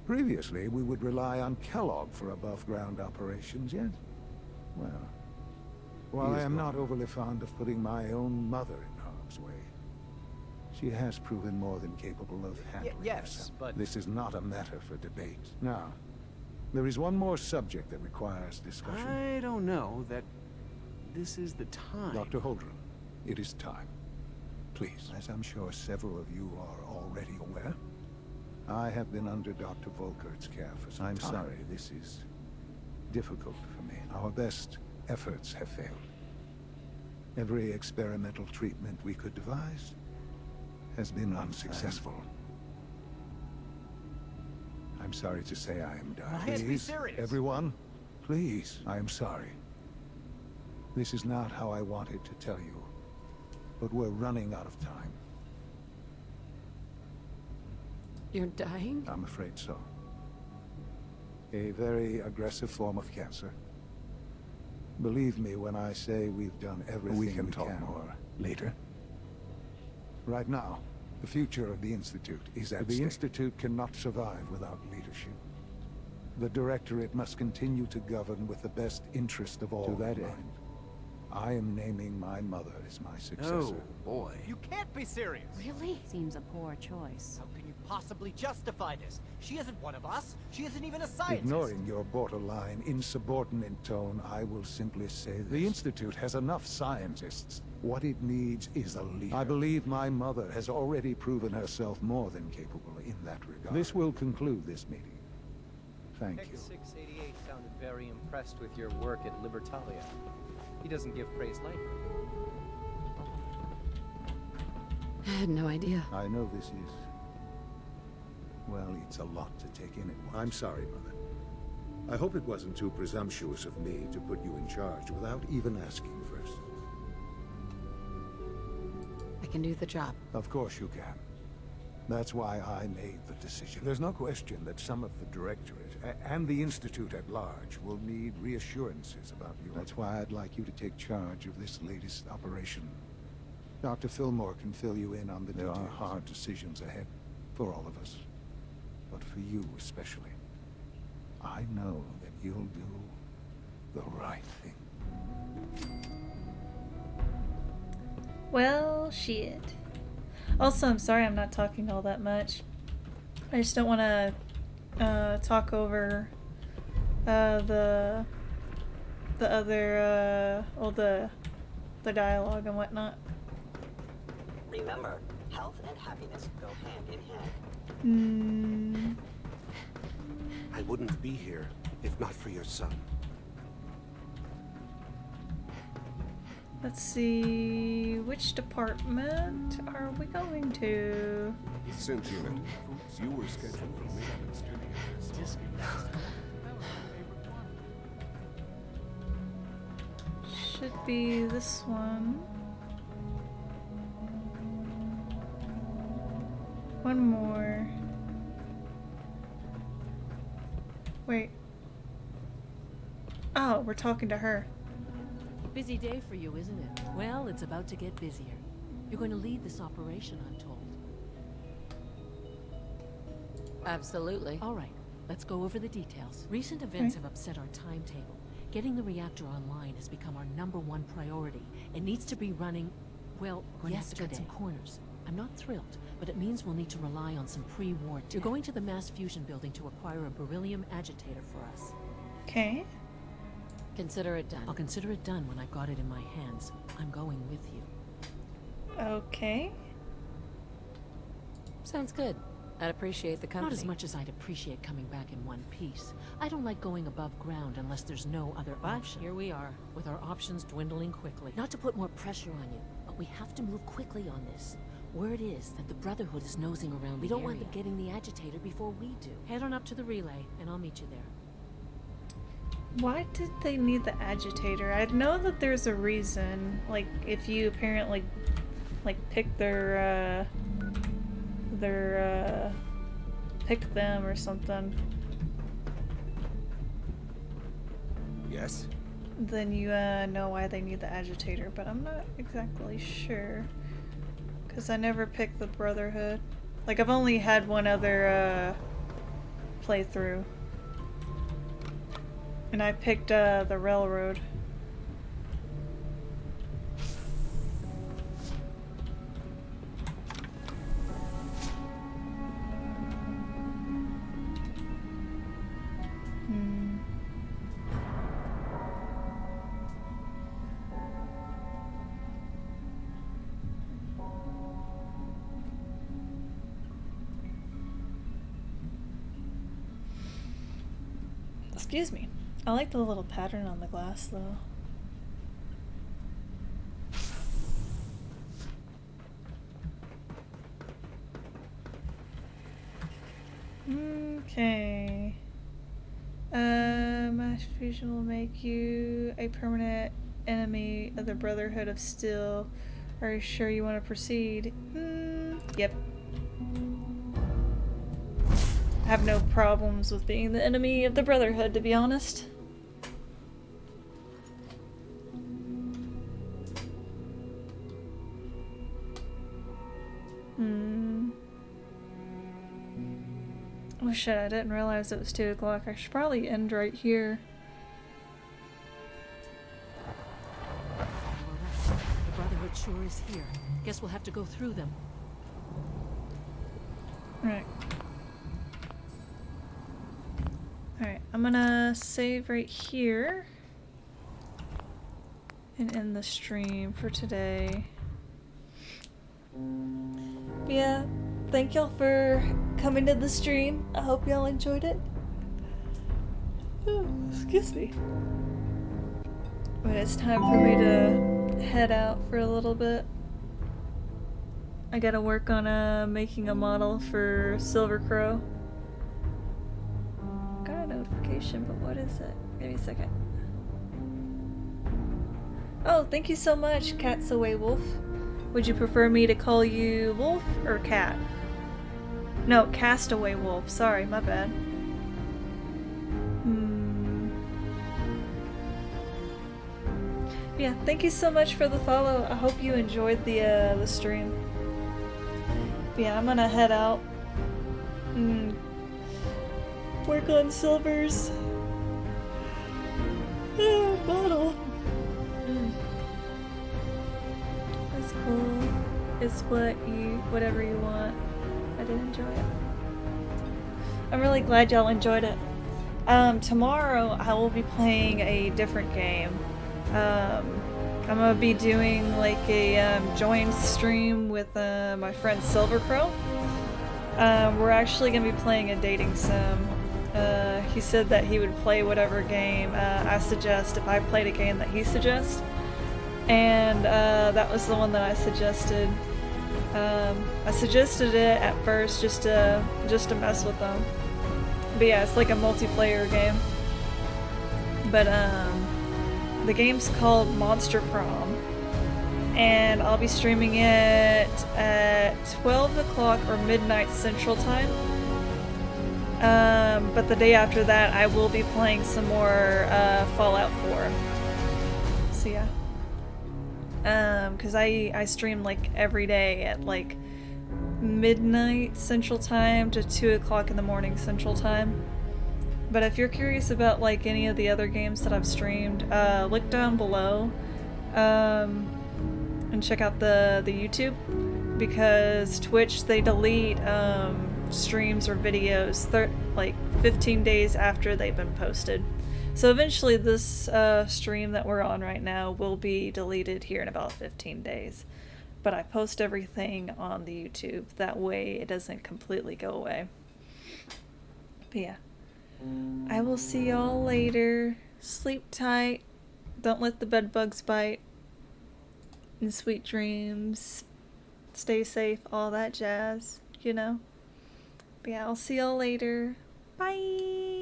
Previously, we would rely on Kellogg for above-ground operations, yes? Well, while I am not overly fond of putting my own mother in harm's way, she has proven more than capable of handling herself. But this is not a matter for debate. Now, there is one more subject that requires discussion. I don't know that this is the time. Dr. Holdren, it is time. Please, as I'm sure several of you are already aware, I have been under Dr. Volkert's care for some time. I'm sorry, this is difficult for me. Our best efforts have failed. Every experimental treatment we could devise has been unsuccessful. I'm sorry to say I am done. Please, be serious. Everyone, please, I am sorry. This is not how I wanted to tell you, but we're running out of time. You're dying? I'm afraid so. A very aggressive form of cancer. Believe me when I say we've done everything we can. Talk more later. Right now, the future of the Institute is at stake. The Institute cannot survive without leadership. The Directorate must continue to govern with the best interest of all. To that end, I am naming my mother as my successor. Oh, boy. You can't be serious! Really? Seems a poor choice. How can you possibly justify this? She isn't one of us. She isn't even a scientist. Ignoring your borderline, insubordinate tone, I will simply say this. The Institute has enough scientists. What it needs is a leader. I believe my mother has already proven herself more than capable in that regard. This will conclude this meeting. Thank you. X688 sounded very impressed with your work at Libertalia. He doesn't give praise lightly. I had no idea. I know this is... well, it's a lot to take in at once. I'm sorry, Mother. I hope it wasn't too presumptuous of me to put you in charge without even asking first. I can do the job. Of course you can. That's why I made the decision. There's no question that some of the Directorate and the Institute at large will need reassurances about you. That's why I'd like you to take charge of this latest operation. Dr. Fillmore can fill you in on the details. There are hard decisions ahead for all of us, but for you especially. I know that you'll do the right thing. Well, shit. Also, I'm sorry I'm not talking all that much. I just don't want to talk over the other all the dialogue and whatnot. Remember, health and happiness go hand in hand. I wouldn't be here if not for your son. Let's see, which department are we going to? Synth unit, you were scheduled for maintenance duty. Should be this one. One more. Wait. Oh, we're talking to her. Busy day for you, isn't it? Well, it's about to get busier. You're going to lead this operation, I'm told. Absolutely. All right, let's go over the details. Recent events have upset our timetable. Getting the reactor online has become our #1 priority. It needs to be running, well, yesterday. Cut some corners. I'm not thrilled, but it means we'll need to rely on some pre-war tech. You're going to the mass fusion building to acquire a beryllium agitator for us. Okay. Consider it done. I'll consider it done when I've got it in my hands. I'm going with you. Okay. Sounds good. I'd appreciate the company. Not as much as I'd appreciate coming back in one piece. I don't like going above ground unless there's no other option. Here we are, with our options dwindling quickly. Not to put more pressure on you, but we have to move quickly on this. Word is that the Brotherhood is nosing around the area. We don't want them getting the agitator before we do. Head on up to the relay, and I'll meet you there. Why did they need the agitator? I know that there's a reason. Like, if you apparently, like, pick pick them or something. Yes? then you know why they need the agitator, but I'm not exactly sure. Because I never picked the Brotherhood. Like, I've only had one other playthrough. And I picked the Railroad. Excuse me. I like the little pattern on the glass, though. Okay. Mass fusion will make you a permanent enemy of the Brotherhood of Steel. Are you sure you want to proceed? Yep. I have no problems with being the enemy of the Brotherhood, to be honest. Oh shit, I didn't realize it was 2 o'clock. I should probably end right here. The Brotherhood sure is here. Guess we'll have to go through them. Right. Alright, I'm gonna save right here and end the stream for today. Yeah, thank y'all for coming to the stream. I hope y'all enjoyed it. Oh, excuse me. But it's time for me to head out for a little bit. I gotta work on making a model for Silver Crow. Got a notification, but what is it? Give me a second. Oh, thank you so much, Cat's Away Wolf. Would you prefer me to call you Wolf or Cat? No, Castaway Wolf. Sorry, my bad. Yeah, thank you so much for the follow. I hope you enjoyed the stream. But yeah, I'm gonna head out and work on Silver's model. That's cool. It's whatever you want. I did enjoy it. I'm really glad y'all enjoyed it. Tomorrow I will be playing a different game. I'm gonna be doing like a joint stream with my friend Silver Crow. We're actually gonna be playing a dating sim. He said that he would play whatever game I suggest if I played a game that he suggests. And that was the one that I suggested. I suggested it at first just to mess with them. But yeah, it's like a multiplayer game. But the game's called Monster Prom, and I'll be streaming it at 12 o'clock or midnight Central Time. But the day after that, I will be playing some more Fallout 4. So yeah. Because I stream like every day at like midnight Central Time to 2 o'clock in the morning Central Time. But if you're curious about like any of the other games that I've streamed, look down below and check out the YouTube, because Twitch, they delete streams or videos like 15 days after they've been posted. So eventually this stream that we're on right now will be deleted here in about 15 days. But I post everything on the YouTube, that way it doesn't completely go away. But yeah. I will see y'all later. Sleep tight. Don't let the bed bugs bite. And sweet dreams. Stay safe, all that jazz, you know. But yeah, I'll see y'all later. Bye!